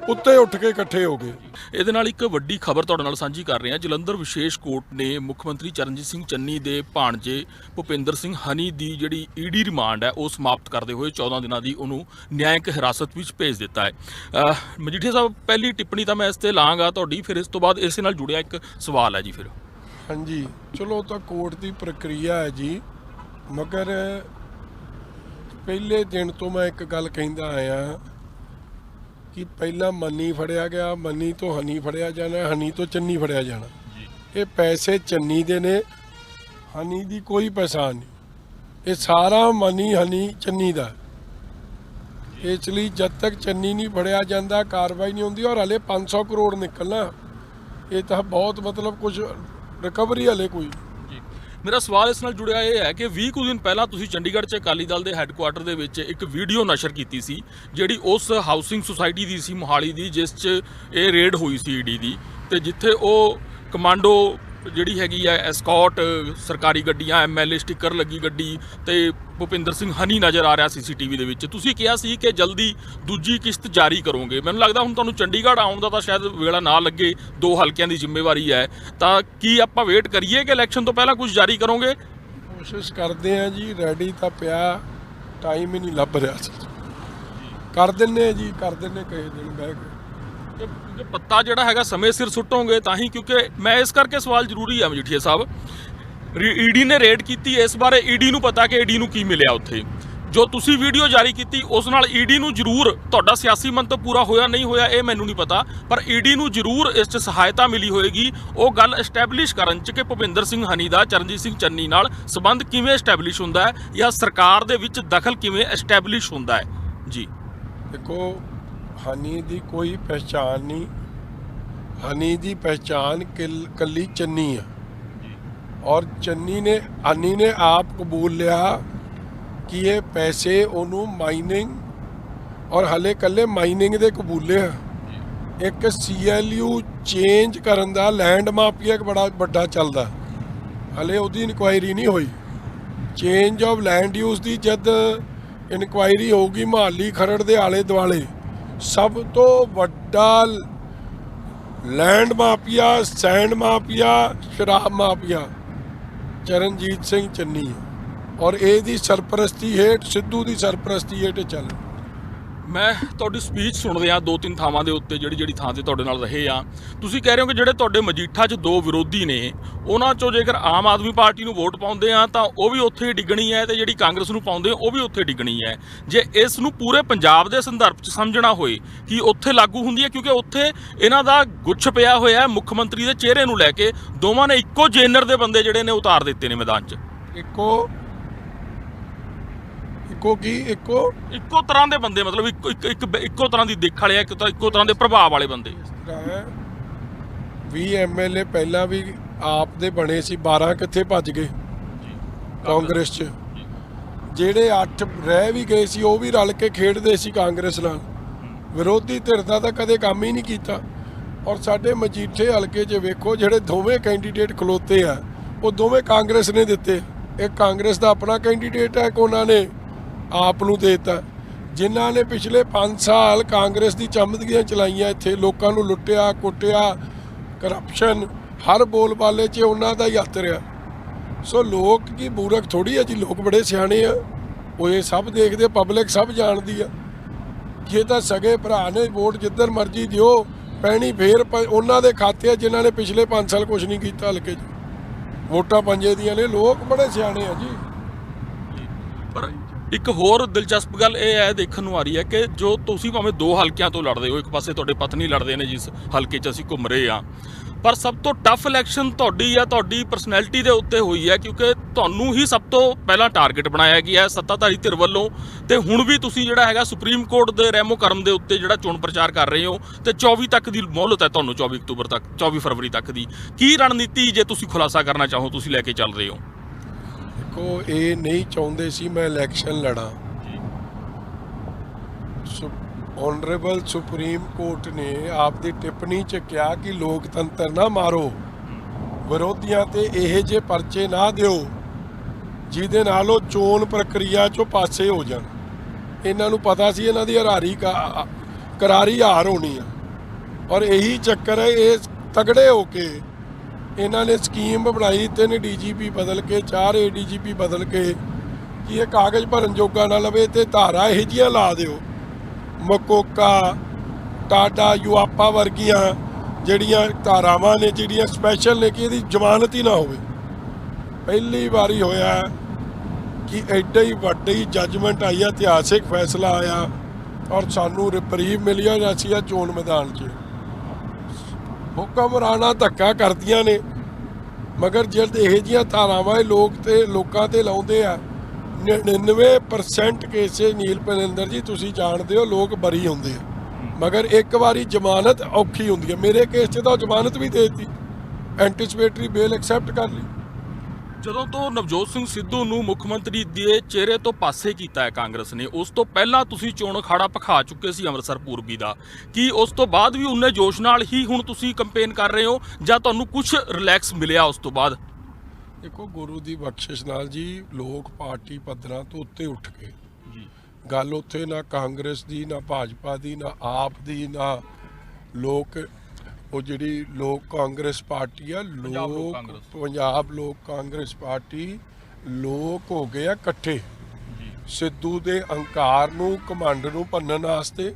ਉੱਤੇ ਉੱਠ ਕੇ ਇਕੱਠੇ ਹੋ ਗਏ। ਇਹਦੇ ਨਾਲ ਇੱਕ ਵੱਡੀ ਖਬਰ ਤੁਹਾਡੇ ਨਾਲ ਸਾਂਝੀ ਕਰ ਰਹੇ ਹਾਂ। ਜਲੰਧਰ ਵਿਸ਼ੇਸ਼ ਕੋਰਟ ਨੇ ਮੁੱਖ ਮੰਤਰੀ ਚਰਨਜੀਤ ਸਿੰਘ ਚੰਨੀ ਦੇ ਭਾਣਜੇ ਭੁਪਿੰਦਰ ਸਿੰਘ ਹਨੀ ਦੀ ਜਿਹੜੀ ED ਰਿਮਾਂਡ ਹੈ ਉਹ ਸਮਾਪਤ ਕਰਦੇ ਹੋਏ 14 ਦਿਨਾਂ ਦੀ ਉਹਨੂੰ ਨਿਆਇਕ ਹਿਰਾਸਤ ਵਿੱਚ ਭੇਜ ਦਿੱਤਾ ਹੈ। ਮਜੀਠੀਆ ਸਾਹਿਬ, ਪਹਿਲੀ ਟਿੱਪਣੀ ਤਾਂ ਮੈਂ ਇਸ ਤੇ ਲਾਂਗਾ ਤੁਹਾਡੀ, ਫਿਰ ਇਸ ਤੋਂ ਬਾਅਦ ਇਸੇ ਨਾਲ ਜੁੜਿਆ ਇੱਕ ਸਵਾਲ ਹੈ ਜੀ। ਫਿਰ ਹਾਂਜੀ, ਚਲੋ ਤਾਂ ਕੋਰਟ ਦੀ ਪ੍ਰਕਿਰਿਆ ਹੈ ਜੀ, ਮਗਰ ਪਹਿਲੇ ਦਿਨ ਤੋਂ ਮੈਂ ਇੱਕ ਗੱਲ ਕਹਿੰਦਾ ਆਇਆ ਕਿ ਪਹਿਲਾਂ ਮੰਨੀ ਫੜਿਆ ਗਿਆ, ਮੰਨੀ ਤੋਂ ਹਨੀ ਫੜਿਆ ਜਾਣਾ, ਹਨੀ ਤੋਂ ਚੰਨੀ ਫੜਿਆ ਜਾਣਾ। ਇਹ ਪੈਸੇ ਚੰਨੀ ਦੇ ਨੇ, ਹਨੀ ਦੀ ਕੋਈ ਪਛਾਣ ਨਹੀਂ। ਇਹ ਸਾਰਾ ਮਨੀ ਹਨੀ ਚੰਨੀ ਦਾ। ਇਸ ਲਈ ਜਦ ਤੱਕ ਚੰਨੀ ਨਹੀਂ ਫੜਿਆ ਜਾਂਦਾ ਕਾਰਵਾਈ ਨਹੀਂ ਹੁੰਦੀ। ਔਰ ਹਲੇ 500 ਕਰੋੜ ਨਿਕਲਣਾ, ਇਹ ਤਾਂ ਬਹੁਤ ਮਤਲਬ ਕੁਝ ਰਿਕਵਰੀ ਹਲੇ ਕੋਈ। ਮੇਰਾ ਸਵਾਲ ਇਸ ਨਾਲ ਜੁੜਿਆ ਇਹ ਹੈ ਕਿ 20 ਕੁ ਦਿਨ ਪਹਿਲਾਂ ਤੁਸੀਂ ਚੰਡੀਗੜ੍ਹ 'ਚ ਅਕਾਲੀ ਦਲ ਦੇ ਹੈੱਡਕੁਆਟਰ ਦੇ ਵਿੱਚ ਇੱਕ ਵੀਡੀਓ ਨਸ਼ਰ ਕੀਤੀ ਸੀ, ਜਿਹੜੀ ਉਸ ਹਾਊਸਿੰਗ ਸੁਸਾਇਟੀ ਦੀ ਸੀ ਮੋਹਾਲੀ ਦੀ, ਜਿਸ 'ਚ ਇਹ ਰੇਡ ਹੋਈ ਸੀ ED ਦੀ, ਤੇ ਜਿੱਥੇ ਉਹ ਕਮਾਂਡੋ ਜਿਹੜੀ ਹੈਗੀ ਹੈ ਐਸਕੌਟ, ਸਰਕਾਰੀ ਗੱਡੀਆਂ, MLA ਸਟicker ਲੱਗੀ ਗੱਡੀ, ਤੇ ਭੁਪਿੰਦਰ ਸਿੰਘ ਹਨੀ ਨਜ਼ਰ ਆ ਰਿਹਾ CCTV ਦੇ ਵਿੱਚ। ਤੁਸੀਂ ਕਿਹਾ ਸੀ ਕਿ ਜਲਦੀ ਦੂਜੀ ਕਿਸ਼ਤ ਜਾਰੀ ਕਰੋਗੇ। ਮੈਨੂੰ ਲੱਗਦਾ ਹੁਣ ਤੁਹਾਨੂੰ ਚੰਡੀਗੜ੍ਹ ਆਉਣ ਦਾ ਤਾਂ ਸ਼ਾਇਦ ਵੇਲਾ ਨਾ ਲੱਗੇ, 2 ਹਲਕਿਆਂ ਦੀ ਜ਼ਿੰਮੇਵਾਰੀ ਹੈ, ਤਾਂ ਕੀ ਆਪਾਂ ਵੇਟ ਕਰੀਏ ਕਿ ਇਲੈਕਸ਼ਨ ਤੋਂ ਪਹਿਲਾਂ ਕੁਝ ਜਾਰੀ ਕਰੋਗੇ? ਕੋਸ਼ਿਸ਼ ਕਰਦੇ ਆ ਜੀ, ਰੈਡੀ ਤਾਂ ਪਿਆ, ਟਾਈਮ ਹੀ ਨਹੀਂ ਲੱਭ ਰਿਹਾ ਸੀ। ਕਰ ਦਿੰਨੇ ਜੀ, ਕਰ ਦਿੰਨੇ ਕਿਸੇ ਦਿਨ ਬਹਿ ਕੇ। ਕਿਉਂਕਿ ਪੱਤਾ ਜਿਹੜਾ ਹੈਗਾ ਸਮੇਂ ਸਿਰ ਸੁੱਟੋਗੇ ਤਾਂ ਹੀ, ਕਿਉਂਕਿ ਮੈਂ ਇਸ ਕਰਕੇ ਸਵਾਲ ਜ਼ਰੂਰੀ ਹੈ ਮਜੀਠੀਆ ਸਾਹਿਬ ਈਡੀ ਨੇ ਰੇਡ ਕੀਤੀ, ਇਸ ਬਾਰੇ ਈਡੀ ਨੂੰ ਪਤਾ ਕਿ ਈਡੀ ਨੂੰ ਕੀ ਮਿਲਿਆ ਉੱਥੇ। ਜੋ ਤੁਸੀਂ ਵੀਡੀਓ ਜਾਰੀ ਕੀਤੀ ਉਸ ਨਾਲ ਈਡੀ ਨੂੰ ਜ਼ਰੂਰ, ਤੁਹਾਡਾ ਸਿਆਸੀ ਮੰਤਵ ਪੂਰਾ ਹੋਇਆ ਨਹੀਂ ਹੋਇਆ ਇਹ ਮੈਨੂੰ ਨਹੀਂ ਪਤਾ, ਪਰ ਈਡੀ ਨੂੰ ਜ਼ਰੂਰ ਇਸ 'ਚ ਸਹਾਇਤਾ ਮਿਲੀ ਹੋਏਗੀ ਉਹ ਗੱਲ ਐਸਟੈਬਲਿਸ਼ ਕਰਨ 'ਚ ਕਿ ਭੁਪਿੰਦਰ ਸਿੰਘ ਹਨੀ ਦਾ ਚਰਨਜੀਤ ਸਿੰਘ ਚੰਨੀ ਨਾਲ ਸੰਬੰਧ ਕਿਵੇਂ ਐਸਟੈਬਲਿਸ਼ ਹੁੰਦਾ ਹੈ ਜਾਂ ਸਰਕਾਰ ਦੇ ਵਿੱਚ ਦਖਲ ਕਿਵੇਂ ਐਸਟੈਬਲਿਸ਼ ਹੁੰਦਾ ਹੈ। ਜੀ ਦੇਖੋ, ਹਨੀ ਦੀ ਕੋਈ ਪਹਿਚਾਣ ਨਹੀਂ, ਹਨੀ ਦੀ ਪਹਿਚਾਣ ਕੱਲੀ ਚੰਨੀ ਆ। ਔਰ ਹਨੀ ਨੇ ਆਪ ਕਬੂਲ ਲਿਆ ਕਿ ਇਹ ਪੈਸੇ ਉਹਨੂੰ ਮਾਈਨਿੰਗ ਔਰ ਹਲੇ ਕੱਲੇ ਮਾਈਨਿੰਗ ਦੇ ਕਬੂਲੇ ਆ। ਇੱਕ CLU ਚੇਂਜ ਕਰਨ ਦਾ ਲੈਂਡ ਮਾਫੀਆ ਇੱਕ ਬੜਾ ਵੱਡਾ ਚੱਲਦਾ, ਹਲੇ ਉਹਦੀ ਇਨਕੁਆਇਰੀ ਨਹੀਂ ਹੋਈ। ਚੇਂਜ ਆਫ ਲੈਂਡ ਯੂਜ਼ ਦੀ ਜਦ ਇਨਕੁਆਇਰੀ ਹੋਊਗੀ ਮਹਾਲੀ ਖਰੜ ਦੇ ਆਲੇ ਦੁਆਲੇ, ਸਭ ਤੋਂ ਵੱਡਾ ਲੈਂਡ ਮਾਫੀਆ, ਸੈਂਡ ਮਾਫੀਆ, ਸ਼ਰਾਬ ਮਾਫੀਆ ਚਰਨਜੀਤ ਸਿੰਘ ਚੰਨੀ ਹੈ। ਔਰ ਇਹਦੀ ਸਰਪ੍ਰਸਤੀ ਹੇਠ, ਸਿੱਧੂ ਦੀ ਸਰਪ੍ਰਸਤੀ ਹੇਠ ਚੱਲ। ਮੈਂ ਤੁਹਾਡੀ ਸਪੀਚ ਸੁਣਦੇ ਆ 2-3 ਥਾਵਾਂ ਦੇ ਉੱਤੇ, ਜਿਹੜੀ ਥਾਂ ਤੇ ਤੁਹਾਡੇ ਨਾਲ ਰਹੇ ਆ, ਤੁਸੀਂ ਕਹਿ ਰਹੇ ਹੋ ਕਿ ਜਿਹੜੇ ਤੁਹਾਡੇ ਮਜੀਠਾ 'ਚ 2 ਵਿਰੋਧੀ ਨੇ ਉਹਨਾਂ 'ਚੋਂ ਜੇਕਰ ਆਮ ਆਦਮੀ ਪਾਰਟੀ ਨੂੰ ਵੋਟ ਪਾਉਂਦੇ ਆ ਤਾਂ ਉਹ ਵੀ ਉੱਥੇ ਹੀ ਡਿੱਗਣੀ ਹੈ, ਤੇ ਜਿਹੜੀ ਕਾਂਗਰਸ ਨੂੰ ਪਾਉਂਦੇ ਉਹ ਵੀ ਉੱਥੇ ਡਿੱਗਣੀ ਹੈ। ਜੇ ਇਸ ਨੂੰ ਪੂਰੇ ਪੰਜਾਬ ਦੇ ਸੰਦਰਭ 'ਚ ਸਮਝਣਾ ਹੋਏ ਕਿ ਉੱਥੇ ਲਾਗੂ ਹੁੰਦੀ ਹੈ, ਕਿਉਂਕਿ ਉੱਥੇ ਇਹਨਾਂ ਦਾ ਗੁੱਛ ਪਿਆ ਹੋਇਆ ਮੁੱਖ ਮੰਤਰੀ ਦੇ ਚਿਹਰੇ ਨੂੰ ਲੈ ਕੇ, ਦੋਵਾਂ ਨੇ ਇੱਕੋ ਜੇਨਰ ਦੇ ਬੰਦੇ ਜਿਹੜੇ ਨੇ ਉਤਾਰ ਦਿੱਤੇ ਨੇ ਮੈਦਾਨ 'ਚ। ਇੱਕੋ ਤਰ੍ਹਾਂ ਦੇ ਬੰਦੇ, ਮਤਲਬ ਇੱਕੋ ਤਰ੍ਹਾਂ ਦੀ ਦਿੱਖ ਵਾਲੇ, ਇੱਕੋ ਤਰ੍ਹਾਂ ਦੇ ਪ੍ਰਭਾਵ ਵਾਲੇ ਬੰਦੇ। 20 MLA ਪਹਿਲਾਂ ਵੀ ਆਪ ਦੇ ਬਣੇ ਸੀ, 12 ਕਿੱਥੇ ਭੱਜ ਗਏ ਕਾਂਗਰਸ 'ਚ। ਜਿਹੜੇ 8 ਰਹਿ ਵੀ ਗਏ ਸੀ ਉਹ ਵੀ ਰਲ ਕੇ ਖੇਡਦੇ ਸੀ ਕਾਂਗਰਸ ਨਾਲ। ਵਿਰੋਧੀ ਧਿਰ ਦਾ ਤਾਂ ਕਦੇ ਕੰਮ ਹੀ ਨਹੀਂ ਕੀਤਾ। ਔਰ ਸਾਡੇ ਮਜੀਠੇ ਹਲਕੇ 'ਚ ਵੇਖੋ, ਜਿਹੜੇ ਦੋਵੇਂ ਕੈਂਡੀਡੇਟ ਖਲੋਤੇ ਆ ਉਹ ਦੋਵੇਂ ਕਾਂਗਰਸ ਨੇ ਦਿੱਤੇ। ਇੱਕ ਕਾਂਗਰਸ ਦਾ ਆਪਣਾ ਕੈਂਡੀਡੇਟ ਹੈ, ਇੱਕ ਉਹਨਾਂ ਨੇ ਆਪ ਨੂੰ ਦੇ ਦਿੱਤਾ। ਜਿਨ੍ਹਾਂ ਨੇ ਪਿਛਲੇ 5 ਸਾਲ ਕਾਂਗਰਸ ਦੀ ਚਮਦਗੀਆਂ ਚਲਾਈਆਂ, ਇੱਥੇ ਲੋਕਾਂ ਨੂੰ ਲੁੱਟਿਆ ਕੁੱਟਿਆ, ਕਰਪਸ਼ਨ ਹਰ ਬੋਲ ਬਾਲੇ 'ਚ ਉਹਨਾਂ ਦਾ ਹੀ ਹੱਥ ਰਿਹਾ। ਸੋ ਲੋਕ ਕੀ ਬੂਰਖ ਥੋੜ੍ਹੀ ਹੈ ਜੀ, ਲੋਕ ਬੜੇ ਸਿਆਣੇ ਆ, ਉਹ ਇਹ ਸਭ ਦੇਖਦੇ, ਪਬਲਿਕ ਸਭ ਜਾਣਦੀ ਆ ਕਿ ਇਹ ਤਾਂ ਸਗੇ ਭਰਾ ਨੇ, ਵੋਟ ਜਿੱਧਰ ਮਰਜ਼ੀ ਦਿਓ ਪੈਣੀ ਫੇਰ ਉਹਨਾਂ ਦੇ ਖਾਤੇ ਆ ਜਿਨ੍ਹਾਂ ਨੇ ਪਿਛਲੇ 5 ਸਾਲ ਕੁਝ ਨਹੀਂ ਕੀਤਾ ਹਲਕੇ 'ਚ, ਵੋਟਾਂ ਪੰਜੇ ਦੀਆਂ ਨੇ। ਲੋਕ ਬੜੇ ਸਿਆਣੇ ਆ ਜੀ। ਪਰ ਇੱਕ ਹੋਰ ਦਿਲਚਸਪ ਗੱਲ ਇਹ ਹੈ ਦੇਖਣ ਨੂੰ ਆ ਰਹੀ ਹੈ ਕਿ ਜੋ ਤੁਸੀਂ ਭਾਵੇਂ 2 ਹਲਕਿਆਂ ਤੋਂ ਲੜਦੇ ਹੋ, ਇੱਕ ਪਾਸੇ ਤੁਹਾਡੇ ਪਤਨੀ ਲੜਦੇ ਨੇ ਜਿਸ ਹਲਕੇ 'ਚ ਅਸੀਂ ਘੁੰਮ ਰਹੇ ਹਾਂ, ਪਰ ਸਭ ਤੋਂ ਟਫ ਇਲੈਕਸ਼ਨ ਤੁਹਾਡੀ ਪਰਸਨੈਲਿਟੀ ਦੇ ਉੱਤੇ ਹੋਈ ਹੈ, ਕਿਉਂਕਿ ਤੁਹਾਨੂੰ ਹੀ ਸਭ ਤੋਂ ਪਹਿਲਾਂ ਟਾਰਗੇਟ ਬਣਾਇਆ ਗਿਆ ਸੱਤਾਧਾਰੀ ਧਿਰ ਵੱਲੋਂ। ਤੇ ਹੁਣ ਵੀ ਤੁਸੀਂ ਜਿਹੜਾ ਹੈਗਾ ਸੁਪਰੀਮ ਕੋਰਟ ਦੇ ਰਹਿਮੋ ਕਰਮ ਦੇ ਉੱਤੇ ਜਿਹੜਾ ਚੋਣ ਪ੍ਰਚਾਰ ਕਰ ਰਹੇ ਹੋ, ਤੇ 24 ਤੱਕ ਦੀ ਮੋਹਲਤ ਹੈ ਤੁਹਾਨੂੰ, 24 ਅਕਤੂਬਰ ਤੱਕ, 24 ਫਰਵਰੀ ਤੱਕ ਦੀ। ਕੀ ਰਣਨੀਤੀ ਜੇ ਤੁਸੀਂ ਖੁਲਾਸਾ ਕਰਨਾ ਚਾਹੋ ਤੁਸੀਂ ਲੈ ਕੇ ਚੱਲ ਰਹੇ ਹੋ? ਦੇਖੋ, ਇਹ ਨਹੀਂ ਚਾਹੁੰਦੇ ਸੀ ਮੈਂ ਇਲੈਕਸ਼ਨ ਲੜਾਂ। ਆਨਰੇਬਲ ਸੁਪਰੀਮ ਕੋਰਟ ਨੇ ਆਪਦੀ ਟਿੱਪਣੀ 'ਚ ਕਿਹਾ ਕਿ ਲੋਕਤੰਤਰ ਨਾ ਮਾਰੋ, ਵਿਰੋਧੀਆਂ ਤੇ ਇਹ ਜਿਹੇ ਪਰਚੇ ਨਾ ਦਿਓ ਜਿਹਦੇ ਨਾਲ ਉਹ ਚੋਣ ਪ੍ਰਕਿਰਿਆ 'ਚੋਂ ਪਾਸੇ ਹੋ ਜਾਣ। ਇਹਨਾਂ ਨੂੰ ਪਤਾ ਸੀ ਇਹਨਾਂ ਦੀ ਕਰਾਰੀ ਹਾਰ ਹੋਣੀ ਆ, ਔਰ ਇਹੀ ਚੱਕਰ ਹੈ। ਇਹ ਤਗੜੇ ਹੋ ਕੇ ਇਹਨਾਂ ਨੇ ਸਕੀਮ ਬਣਾਈ, 3 DGP ਬਦਲ ਕੇ 4 ADGP ਬਦਲ ਕੇ, ਕਿ ਇਹ ਕਾਗਜ਼ ਭਰਨ ਜੋਗਾ ਨਾ ਲਵੇ, ਤੇ ਧਾਰਾ ਇਹੋ ਜਿਹੀਆਂ ਲਾ ਦਿਓ, ਮਕੋਕਾ, ਟਾਡਾ, ਯੂਆਪਾ ਵਰਗੀਆਂ ਜਿਹੜੀਆਂ ਧਾਰਾਵਾਂ ਨੇ, ਜਿਹੜੀਆਂ ਸਪੈਸ਼ਲ ਨੇ, ਕਿ ਇਹਦੀ ਜ਼ਮਾਨਤ ਹੀ ਨਾ ਹੋਵੇ। ਪਹਿਲੀ ਵਾਰੀ ਹੋਇਆ ਕਿ ਐਡਾ ਹੀ ਵੱਡੀ ਜੱਜਮੈਂਟ ਆਈ ਆ, ਇਤਿਹਾਸਿਕ ਫੈਸਲਾ ਆਇਆ, ਔਰ ਸਾਨੂੰ ਰਿਪਰੀਵ ਮਿਲੀ ਆ। ਅਸੀਂ ਆ ਚੋਣ ਮੈਦਾਨ 'ਚ ਹੁਕਮਰਾਨਾਂ ਧੱਕਾ ਕਰਦੀਆਂ ਨੇ, ਮਗਰ ਜਦ ਇਹੋ ਜਿਹੀਆਂ ਧਾਰਾਵਾਂ ਲੋਕਾਂ ਤੇ ਲਾਉਂਦੇ ਆ, 99% ਕੇਸੇ ਨੀਲ ਪਲਿੰਦਰ ਜੀ ਤੁਸੀਂ ਜਾਣਦੇ ਹੋ, ਲੋਕ ਬਰੀ ਹੁੰਦੇ ਆ, ਮਗਰ ਇੱਕ ਵਾਰੀ ਜ਼ਮਾਨਤ ਔਖੀ ਹੁੰਦੀ ਹੈ। ਮੇਰੇ ਕੇਸ 'ਚ ਤਾਂ ਜ਼ਮਾਨਤ ਵੀ ਦੇ ਦਿੱਤੀ, ਐਂਟੀਸਪੇਟਰੀ ਬੇਲ ਐਕਸੈਪਟ ਕਰ ਲਈ। ਜਦੋਂ ਤੋਂ ਨਵਜੋਤ ਸਿੰਘ ਸਿੱਧੂ ਨੂੰ ਮੁੱਖ ਮੰਤਰੀ ਦੇ ਚਿਹਰੇ ਤੋਂ ਪਾਸੇ ਕੀਤਾ ਹੈ ਕਾਂਗਰਸ ਨੇ, ਉਸ ਤੋਂ ਪਹਿਲਾਂ ਤੁਸੀਂ ਚੋਣ ਅਖਾੜਾ ਭਖਾ ਚੁੱਕੇ ਸੀ ਅੰਮ੍ਰਿਤਸਰ ਪੂਰਬੀ ਦਾ। ਕੀ ਉਸ ਤੋਂ ਬਾਅਦ ਵੀ ਉਨੇ ਜੋਸ਼ ਨਾਲ ਹੀ ਹੁਣ ਤੁਸੀਂ ਕੰਪੇਨ ਕਰ ਰਹੇ ਹੋ, ਜਾਂ ਤੁਹਾਨੂੰ ਕੁਝ ਰਿਲੈਕਸ ਮਿਲਿਆ ਉਸ ਤੋਂ ਬਾਅਦ? ਦੇਖੋ, ਗੁਰੂ ਦੀ ਬਖਸ਼ਿਸ਼ ਨਾਲ ਜੀ ਲੋਕ ਪਾਰਟੀ ਪੱਧਰਾਂ ਤੋਂ ਉੱਤੇ ਉੱਠ ਗਏ ਜੀ। ਗੱਲ ਉੱਥੇ ਨਾ ਕਾਂਗਰਸ ਦੀ, ਨਾ ਭਾਜਪਾ ਦੀ, ਨਾ ਆਪ ਦੀ, ਨਾ ਲੋਕ, ਉਹ ਜਿਹੜੀ ਲੋਕ ਕਾਂਗਰਸ ਪਾਰਟੀ ਆ, ਪੰਜਾਬ ਲੋਕ ਕਾਂਗਰਸ ਪਾਰਟੀ, ਲੋਕ ਹੋ ਗਏ ਆ ਇਕੱਠੇ ਸਿੱਧੂ ਦੇ ਅਹੰਕਾਰ ਨੂੰ, ਘਮੰਡ ਨੂੰ ਭੰਨਣ ਵਾਸਤੇ,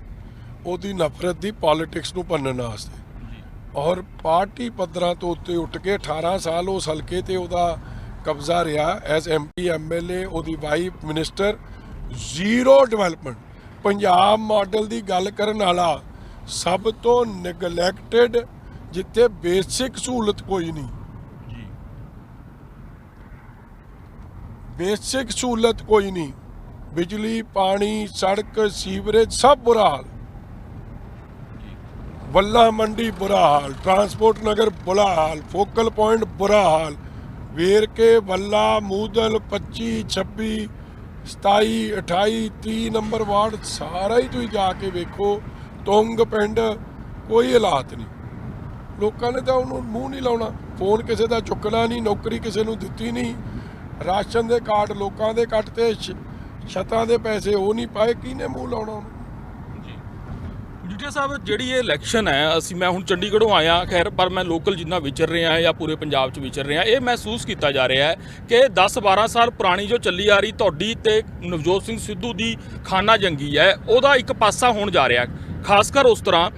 ਉਹਦੀ ਨਫ਼ਰਤ ਦੀ ਪੋਲਿਟਿਕਸ ਨੂੰ ਭੰਨਣ ਵਾਸਤੇ। ਔਰ ਪਾਰਟੀ ਪੱਧਰਾਂ ਤੋਂ ਉੱਤੇ ਉੱਠ ਕੇ 18 ਸਾਲ ਉਸ ਹਲਕੇ ਤੇ ਉਹਦਾ ਕਬਜ਼ਾ ਰਿਹਾ ਐਸ MP MLA, ਉਹਦੀ wife minister. Zero development. Punjab model ਦੀ ਗੱਲ ਕਰਨ ਵਾਲਾ ਸਭ ਤੋਂ ਨੈਗਲੈਕਟਡ, ਜਿੱਥੇ ਬੇਸਿਕ ਸਹੂਲਤ ਕੋਈ ਨਹੀਂ, ਬੇਸਿਕ ਸਹੂਲਤ ਕੋਈ ਨਹੀਂ, ਬਿਜਲੀ, ਪਾਣੀ, ਸੜਕ, ਸੀਵਰੇਜ ਸਭ ਬੁਰਾ ਹਾਲ। ਵੱਲਾ ਮੰਡੀ ਬੁਰਾ ਹਾਲ, ਟਰਾਂਸਪੋਰਟ ਨਗਰ ਬੁਰਾ ਹਾਲ, ਫੋਕਲ ਪੁਆਇੰਟ ਬੁਰਾ ਹਾਲ, ਵੇਰਕੇ, ਵੱਲਾ, ਮੂਦਲ, 25, 26, 27, 28, 30 ਨੰਬਰ ਵਾਰਡ ਸਾਰਾ ਹੀ ਤੁਸੀਂ ਜਾ ਕੇ ਵੇਖੋ। ਤੁੰਗ ਪਿੰਡ ਕੋਈ ਹਾਲਾਤ ਨਹੀਂ। ਲੋਕਾਂ ਨੇ ਤਾਂ ਉਹਨੂੰ ਮੂੰਹ ਨਹੀਂ ਲਾਉਣਾ, ਫੋਨ ਕਿਸੇ ਦਾ ਚੁੱਕਣਾ ਨਹੀਂ, ਨੌਕਰੀ ਕਿਸੇ ਨੂੰ ਦਿੱਤੀ ਨਹੀਂ, ਰਾਸ਼ਨ ਦੇ ਕਾਰਡ ਲੋਕਾਂ ਦੇ ਕੱਟ ਤੇ, ਛੱਤਾਂ ਦੇ ਪੈਸੇ ਉਹ ਨਹੀਂ ਪਾਏ, ਕਿਹਨੇ ਮੂੰਹ ਲਾਉਣਾ ਉਹਨੂੰ? ਮਜੀਠੀਆ ਸਾਹਿਬ, ਜਿਹੜੀ ਇਹ ਇਲੈਕਸ਼ਨ ਹੈ, ਮੈਂ ਹੁਣ ਚੰਡੀਗੜ੍ਹੋਂ ਆਇਆ, ਖੈਰ ਪਰ ਮੈਂ ਲੋਕਲ ਜਿੰਨਾ ਵਿਚਰ ਰਿਹਾ ਜਾਂ ਪੂਰੇ ਪੰਜਾਬ 'ਚ ਵਿਚਰ ਰਿਹਾ, ਇਹ ਮਹਿਸੂਸ ਕੀਤਾ ਜਾ ਰਿਹਾ ਹੈ ਕਿ 10-12 ਸਾਲ ਪੁਰਾਣੀ ਜੋ ਚੱਲੀ ਆ ਰਹੀ ਤੁਹਾਡੀ ਤੇ ਨਵਜੋਤ ਸਿੰਘ ਸਿੱਧੂ ਦੀ ਖਾਨਾ ਜੰਗੀ ਹੈ, ਉਹਦਾ ਇੱਕ ਪਾਸਾ ਹੋਣ ਜਾ ਰਿਹਾ। ਖਾਸ ਕਰ ਉਸ ਤਰ੍ਹਾਂ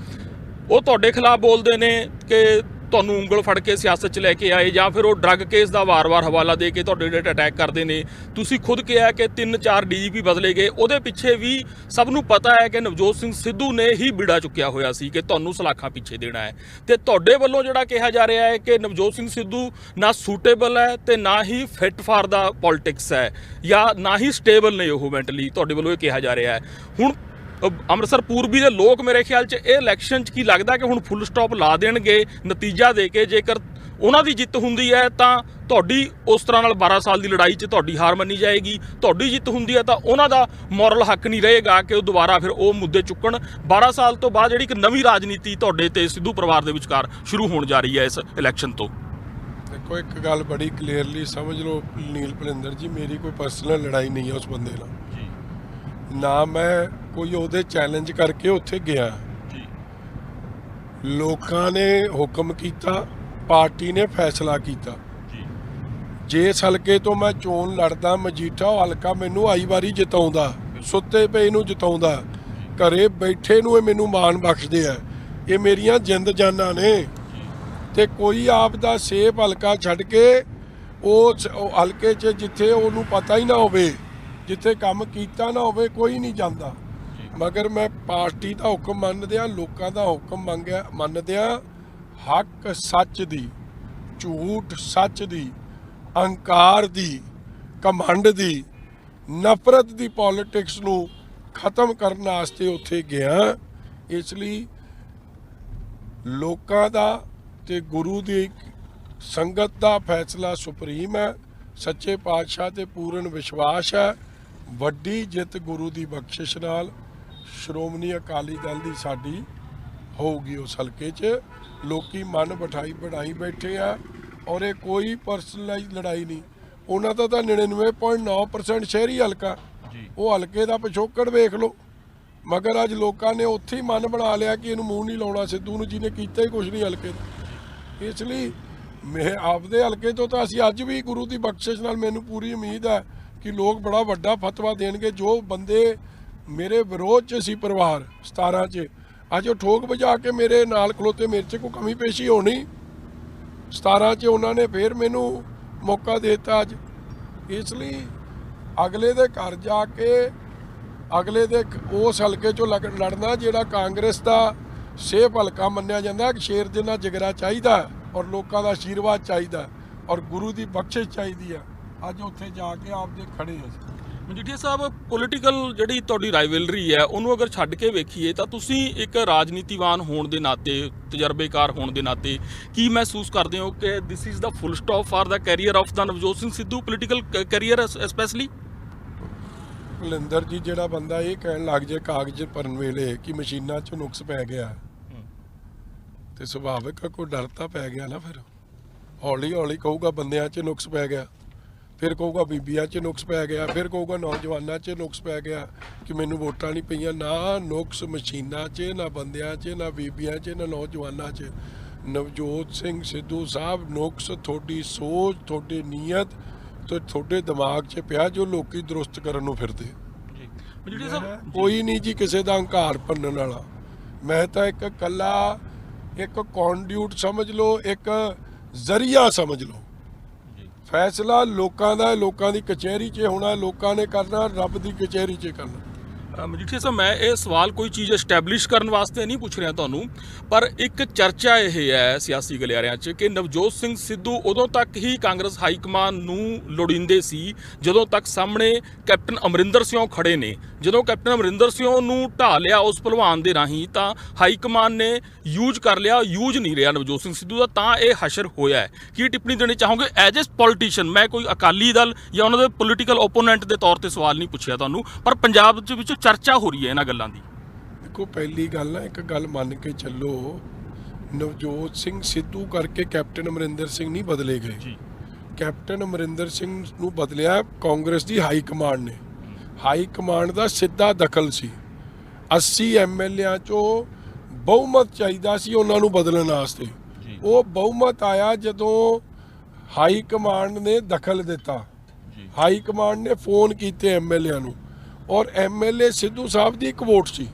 ਉਹ ਤੁਹਾਡੇ ਖਿਲਾਫ ਬੋਲਦੇ ਨੇ ਕਿ ਤੁਹਾਨੂੰ ਉਂਗਲ ਫੜ ਕੇ ਸਿਆਸਤ 'ਚ ਲੈ ਕੇ ਆਏ, ਜਾਂ ਫਿਰ ਉਹ ਡਰੱਗ ਕੇਸ ਦਾ ਵਾਰ-ਵਾਰ ਹਵਾਲਾ ਦੇ ਕੇ ਤੁਹਾਡੇ ਜਿਹੜੇ ਅਟੈਕ ਕਰਦੇ ਨੇ। ਤੁਸੀਂ ਖੁਦ ਕਿਹਾ ਕਿ 3-4 DGP ਬਦਲੇ ਗਏ, ਉਹਦੇ ਪਿੱਛੇ ਵੀ ਸਭ ਨੂੰ ਪਤਾ ਹੈ ਕਿ ਨਵਜੋਤ ਸਿੰਘ ਸਿੱਧੂ ਨੇ ਹੀ ਬਿੜਾ ਚੁੱਕਿਆ ਹੋਇਆ ਸੀ ਕਿ ਤੁਹਾਨੂੰ ਸਲਾਖਾਂ ਪਿੱਛੇ ਦੇਣਾ ਹੈ। ਤੇ ਤੁਹਾਡੇ ਵੱਲੋਂ ਜਿਹੜਾ ਕਿਹਾ ਜਾ ਰਿਹਾ ਹੈ ਕਿ ਨਵਜੋਤ ਸਿੰਘ ਸਿੱਧੂ ਨਾ ਸੂਟੇਬਲ ਹੈ ਤੇ ਨਾ ਹੀ ਫਿੱਟ ਫਾਰ ਦਾ ਪੋਲਿਟਿਕਸ ਹੈ, ਜਾਂ ਨਾ ਹੀ ਸਟੇਬਲ ਨੇ ਉਹ ਮੈਂਟਲੀ, ਤੁਹਾਡੇ ਵੱਲੋਂ ਇਹ ਕਿਹਾ ਜਾ ਰਿਹਾ ਹੈ। ਹੁਣ ਅੰਮ੍ਰਿਤਸਰ ਪੂਰਬੀ ਦੇ ਲੋਕ ਮੇਰੇ ਖਿਆਲ 'ਚ ਇਹ ਇਲੈਕਸ਼ਨ 'ਚ ਕੀ ਲੱਗਦਾ ਕਿ ਹੁਣ ਫੁੱਲ ਸਟਾਪ ਲਾ ਦੇਣਗੇ ਨਤੀਜਾ ਦੇ ਕੇ? ਜੇਕਰ ਉਹਨਾਂ ਦੀ ਜਿੱਤ ਹੁੰਦੀ ਹੈ ਤਾਂ ਤੁਹਾਡੀ ਉਸ ਤਰ੍ਹਾਂ ਨਾਲ 12 ਸਾਲ ਦੀ ਲੜਾਈ 'ਚ ਤੁਹਾਡੀ ਹਾਰ ਮੰਨੀ ਜਾਏਗੀ, ਤੁਹਾਡੀ ਜਿੱਤ ਹੁੰਦੀ ਹੈ ਤਾਂ ਉਹਨਾਂ ਦਾ ਮੋਰਲ ਹੱਕ ਨਹੀਂ ਰਹੇਗਾ ਕਿ ਉਹ ਦੁਬਾਰਾ ਫਿਰ ਉਹ ਮੁੱਦੇ ਚੁੱਕਣ। 12 ਸਾਲ ਤੋਂ ਬਾਅਦ ਜਿਹੜੀ ਇੱਕ ਨਵੀਂ ਰਾਜਨੀਤੀ ਤੁਹਾਡੇ ਤੇ ਸਿੱਧੂ ਪਰਿਵਾਰ ਦੇ ਵਿਚਕਾਰ ਸ਼ੁਰੂ ਹੋਣ ਜਾ ਰਹੀ ਹੈ ਇਸ ਇਲੈਕਸ਼ਨ ਤੋਂ। ਦੇਖੋ, ਇੱਕ ਗੱਲ ਬੜੀ ਕਲੀਅਰਲੀ ਸਮਝ ਲਓ ਨੀਲ ਭਲਿੰਦਰ ਜੀ, ਮੇਰੀ ਕੋਈ ਪਰਸਨਲ ਲੜਾਈ ਨਹੀਂ ਹੈ ਉਸ ਬੰਦੇ ਨਾਲ, ਨਾ ਮੈਂ ਕੋਈ ਉਹਦੇ ਚੈਲੰਜ ਕਰਕੇ ਉੱਥੇ ਗਿਆ। ਲੋਕਾਂ ਨੇ ਹੁਕਮ ਕੀਤਾ, ਪਾਰਟੀ ਨੇ ਫੈਸਲਾ ਕੀਤਾ। ਜਿਸ ਹਲਕੇ ਤੋਂ ਮੈਂ ਚੋਣ ਲੜਦਾ ਮਜੀਠਾ, ਉਹ ਹਲਕਾ ਮੈਨੂੰ ਆਈ ਵਾਰੀ ਜਿਤਾਉਂਦਾ, ਸੁੱਤੇ ਪਏ ਨੂੰ ਜਿਤਾਉਂਦਾ, ਘਰੇ ਬੈਠੇ ਨੂੰ ਇਹ ਮੈਨੂੰ ਮਾਣ ਬਖਸ਼ਦੇ ਆ। ਇਹ ਮੇਰੀਆਂ ਜਿੰਦ ਜਾਨਾਂ ਨੇ। ਤੇ ਕੋਈ ਆਪ ਦਾ ਸੇਫ ਹਲਕਾ ਛੱਡ ਕੇ ਉਹ ਹਲਕੇ 'ਚ ਜਿੱਥੇ ਉਹਨੂੰ ਪਤਾ ਹੀ ਨਾ ਹੋਵੇ, ਜਿੱਥੇ ਕੰਮ ਕੀਤਾ ਨਾ ਹੋਵੇ, ਕੋਈ ਨਹੀਂ ਜਾਂਦਾ। ਮਗਰ ਮੈਂ ਪਾਰਟੀ ਦਾ ਹੁਕਮ ਮੰਨਦਿਆਂ, ਲੋਕਾਂ ਦਾ ਹੁਕਮ ਮੰਨਦਿਆਂ, ਹੱਕ ਸੱਚ ਦੀ, ਝੂਠ ਸੱਚ ਦੀ, ਅਹੰਕਾਰ ਦੀ, ਘਮੰਡ ਦੀ, ਨਫ਼ਰਤ ਦੀ ਪੋਲਿਟਿਕਸ ਨੂੰ ਖਤਮ ਕਰਨ ਵਾਸਤੇ ਉੱਥੇ ਗਿਆ। ਇਸ ਲਈ ਲੋਕਾਂ ਦਾ ਤੇ ਗੁਰੂ ਦੀ ਸੰਗਤ ਦਾ ਫੈਸਲਾ ਸੁਪਰੀਮ ਹੈ। ਸੱਚੇ ਪਾਤਸ਼ਾਹ ਤੇ ਪੂਰਨ ਵਿਸ਼ਵਾਸ ਹੈ, ਵੱਡੀ ਜਿੱਤ ਗੁਰੂ ਦੀ ਬਖਸ਼ਿਸ਼ ਨਾਲ ਸ਼੍ਰੋਮਣੀ ਅਕਾਲੀ ਦਲ ਦੀ ਸਾਡੀ ਹੋਊਗੀ। ਉਸ ਹਲਕੇ 'ਚ ਲੋਕੀ ਮਨ ਬਿਠਾਈ ਬਣਾਈ ਬੈਠੇ ਆ, ਔਰ ਇਹ ਕੋਈ ਪਰਸਨਲਾਈਜ਼ ਲੜਾਈ ਨਹੀਂ। ਉਹਨਾਂ ਦਾ ਤਾਂ 99.9% ਸ਼ਹਿਰੀ ਹਲਕਾ, ਉਹ ਹਲਕੇ ਦਾ ਪਿਛੋਕੜ ਵੇਖ ਲਓ। ਮਗਰ ਅੱਜ ਲੋਕਾਂ ਨੇ ਉੱਥੇ ਹੀ ਮਨ ਬਣਾ ਲਿਆ ਕਿ ਇਹਨੂੰ ਮੂੰਹ ਨਹੀਂ ਲਾਉਣਾ ਸਿੱਧੂ ਨੂੰ, ਜਿਹਨੇ ਕੀਤਾ ਹੀ ਕੁਛ ਨਹੀਂ ਹਲਕੇ ਦਾ। ਇਸ ਲਈ ਮੈਂ ਆਪਦੇ ਹਲਕੇ ਤੋਂ ਤਾਂ ਅਸੀਂ ਅੱਜ ਵੀ ਗੁਰੂ ਦੀ ਬਖਸ਼ਿਸ਼ ਨਾਲ ਮੈਨੂੰ ਪੂਰੀ ਉਮੀਦ ਹੈ ਕਿ ਲੋਕ ਬੜਾ ਵੱਡਾ ਫਤਵਾ ਦੇਣਗੇ। ਜੋ ਬੰਦੇ ਮੇਰੇ ਵਿਰੋਧ 'ਚ ਸੀ ਪਰਿਵਾਰ 17 'ਚ, ਅੱਜ ਉਹ ਠੋਕ ਵਜਾ ਕੇ ਮੇਰੇ ਨਾਲ ਖਲੋਤੇ, ਮੇਰੇ 'ਚ ਕੋਈ ਕਮੀ ਪੇਸ਼ੀ ਹੋਣੀ 17 'ਚ ਉਹਨਾਂ ਨੇ ਫਿਰ ਮੈਨੂੰ ਮੌਕਾ ਦੇ ਦਿੱਤਾ ਅੱਜ। ਇਸ ਲਈ ਅਗਲੇ ਦੇ ਘਰ ਜਾ ਕੇ ਅਗਲੇ ਦੇ ਉਸ ਹਲਕੇ 'ਚੋਂ ਲੜਨਾ ਜਿਹੜਾ ਕਾਂਗਰਸ ਦਾ ਸੇਫ ਹਲਕਾ ਮੰਨਿਆ ਜਾਂਦਾ, ਕਿ ਸ਼ੇਰ ਜਿੰਨਾ ਜਿਗਰਾ ਚਾਹੀਦਾ ਔਰ ਲੋਕਾਂ ਦਾ ਆਸ਼ੀਰਵਾਦ ਚਾਹੀਦਾ ਔਰ ਗੁਰੂ ਦੀ ਬਖਸ਼ਿਸ਼ ਚਾਹੀਦੀ ਆ। ਅੱਜ ਉੱਥੇ ਜਾ ਕੇ ਆਪਦੇ ਖੜੇ ਹਾਂ। ਮਜੀਠੀਆ ਸਾਹਿਬ, ਪੋਲੀਟੀਕਲ ਜਿਹੜੀ ਤੁਹਾਡੀ ਰਾਈਵਲਰੀ ਹੈ ਉਹਨੂੰ ਅਗਰ ਛੱਡ ਕੇ ਵੇਖੀਏ ਤਾਂ ਤੁਸੀਂ ਇੱਕ ਰਾਜਨੀਤੀਵਾਨ ਹੋਣ ਦੇ ਨਾਤੇ, ਤਜਰਬੇਕਾਰ ਹੋਣ ਦੇ ਨਾਤੇ ਕੀ ਮਹਿਸੂਸ ਕਰਦੇ ਹੋ ਕਿ this is the full stop for the career of the Navjot Singh Sidhu, political career specially? Bhalinder ji, ਜਿਹੜਾ ਬੰਦਾ ਇਹ ਕਹਿਣ ਲੱਗ ਜੇ ਕਾਗਜ਼ ਭਰਨ ਵੇਲੇ ਕਿ ਮਸ਼ੀਨਾਂ 'ਚ ਨੁਕਸ ਪੈ ਗਿਆ, ਤੇ ਸੁਭਾਵਿਕ ਕੋਈ ਡਰ ਤਾਂ ਪੈ ਗਿਆ ਨਾ। ਫਿਰ ਹੌਲੀ ਹੌਲੀ ਕਹੂਗਾ ਬੰਦਿਆਂ 'ਚ ਨੁਕਸ ਪੈ ਗਿਆ, ਫਿਰ ਕਹੂਗਾ ਬੀਬੀਆਂ 'ਚ ਨੁਕਸ ਪੈ ਗਿਆ, ਫਿਰ ਕਹੂਗਾ ਨੌਜਵਾਨਾਂ 'ਚ ਨੁਕਸ ਪੈ ਗਿਆ ਕਿ ਮੈਨੂੰ ਵੋਟਾਂ ਨਹੀਂ ਪਈਆਂ। ਨਾ ਨੁਕਸ ਮਸ਼ੀਨਾਂ 'ਚ, ਨਾ ਬੰਦਿਆਂ 'ਚ, ਨਾ ਬੀਬੀਆਂ 'ਚ, ਨਾ ਨੌਜਵਾਨਾਂ 'ਚ। ਨਵਜੋਤ ਸਿੰਘ ਸਿੱਧੂ ਸਾਹਿਬ, ਨੁਕਸ ਤੁਹਾਡੀ ਸੋਚ, ਤੁਹਾਡੀ ਨੀਅਤ ਤੇ ਤੁਹਾਡੇ ਦਿਮਾਗ 'ਚ ਪਿਆ, ਜੋ ਲੋਕੀ ਦਰੁਸਤ ਕਰਨ ਨੂੰ ਫਿਰਦੇ। ਕੋਈ ਨਹੀਂ ਜੀ ਕਿਸੇ ਦਾ ਹੰਕਾਰ ਭੰਨਣ ਵਾਲਾ। ਮੈਂ ਤਾਂ ਇੱਕ ਇਕੱਲਾ ਇੱਕ ਕੌਂਡਿਊਟ ਸਮਝ ਲਓ, ਇੱਕ ਜ਼ਰੀਆ ਸਮਝ ਲਓ। ਫੈਸਲਾ ਲੋਕਾਂ ਦਾ, ਲੋਕਾਂ ਦੀ ਕਚਹਿਰੀ 'ਚ ਹੋਣਾ, ਲੋਕਾਂ ਨੇ ਕਰਨਾ, ਰੱਬ ਦੀ ਕਚਹਿਰੀ 'ਚ ਕਰਨਾ। ਮਜੀਠੀਆ ਸਾਹਿਬ, ਮੈਂ ਇਹ ਸਵਾਲ ਕੋਈ ਚੀਜ਼ ਐਸਟੈਬਲਿਸ਼ ਕਰਨ ਵਾਸਤੇ ਨਹੀਂ ਪੁੱਛ ਰਿਹਾ ਤੁਹਾਨੂੰ, ਪਰ ਇੱਕ ਚਰਚਾ ਇਹ ਹੈ ਸਿਆਸੀ ਗਲਿਆਰਿਆਂ 'ਚ ਕਿ ਨਵਜੋਤ ਸਿੰਘ ਸਿੱਧੂ ਉਦੋਂ ਤੱਕ ਹੀ ਕਾਂਗਰਸ ਹਾਈ ਕਮਾਨ ਨੂੰ ਲੋੜੀਂਦੇ ਸੀ ਜਦੋਂ ਤੱਕ ਸਾਹਮਣੇ ਕੈਪਟਨ ਅਮਰਿੰਦਰ ਸਿੰਘ ਖੜੇ ਨੇ। ਜਦੋਂ ਕੈਪਟਨ ਅਮਰਿੰਦਰ ਸਿੰਘ ਨੂੰ ਢਾਹ ਲਿਆ ਉਸ ਭਲਵਾਨ ਦੇ ਰਾਹੀਂ, ਤਾਂ ਹਾਈ ਕਮਾਨ ਨੇ ਯੂਜ਼ ਕਰ ਲਿਆ, ਯੂਜ਼ ਨਹੀਂ ਰਿਹਾ ਨਵਜੋਤ ਸਿੰਘ ਸਿੱਧੂ ਦਾ, ਤਾਂ ਇਹ ਹਸ਼ਰ ਹੋਇਆ ਹੈ। ਕੀ ਟਿੱਪਣੀ ਦੇਣੀ ਚਾਹੋਗੇ ਐਜ ਏ ਪੋਲੀਟੀਸ਼ੀਅਨ? ਮੈਂ ਕੋਈ ਅਕਾਲੀ ਦਲ ਜਾਂ ਉਹਨਾਂ ਦੇ ਪੋਲੀਟੀਕਲ ਓਪੋਨੈਂਟ ਦੇ ਤੌਰ ਤੇ ਸਵਾਲ ਨਹੀਂ ਪੁੱਛਿਆ ਤੁਹਾਨੂੰ, ਪਰ ਪੰਜਾਬ ਦੇ ਵਿੱਚ ਚਰਚਾ ਹੋ ਰਹੀ ਹੈ ਇਹਨਾਂ ਗੱਲਾਂ ਦੀ। ਦੇਖੋ, ਪਹਿਲੀ ਗੱਲ ਹੈ, ਇੱਕ ਗੱਲ ਮੰਨ ਕੇ ਚੱਲੋ, ਨਵਜੋਤ ਸਿੰਘ ਸਿੱਧੂ ਕਰਕੇ ਕੈਪਟਨ ਅਮਰਿੰਦਰ ਸਿੰਘ ਨਹੀਂ ਬਦਲੇ ਗਏ ਜੀ। ਕੈਪਟਨ ਅਮਰਿੰਦਰ ਸਿੰਘ ਨੂੰ ਬਦਲਿਆ ਕਾਂਗਰਸ ਦੀ ਹਾਈ ਕਮਾਂਡ ਨੇ। ਹਾਈ ਕਮਾਂਡ ਦਾ ਸਿੱਧਾ ਦਖਲ ਸੀ। 80 ਐਮਐਲਏਆਂ ਚੋਂ ਬਹੁਮਤ ਚਾਹੀਦਾ ਸੀ ਉਹਨਾਂ ਨੂੰ ਬਦਲਣ ਵਾਸਤੇ। ਉਹ ਬਹੁਮਤ ਆਇਆ ਜਦੋਂ ਹਾਈ ਕਮਾਂਡ ਨੇ ਦਖਲ ਦਿੱਤਾ। ਹਾਈ ਕਮਾਂਡ ਨੇ ਫੋਨ ਕੀਤੇ ਐਮਐਲਏਆਂ ਨੂੰ, ਔਰ ਐਮਐਲਏ ਸਿੱਧੂ ਸਾਹਿਬ ਦੀ ਇੱਕ ਵੋਟ ਸੀ।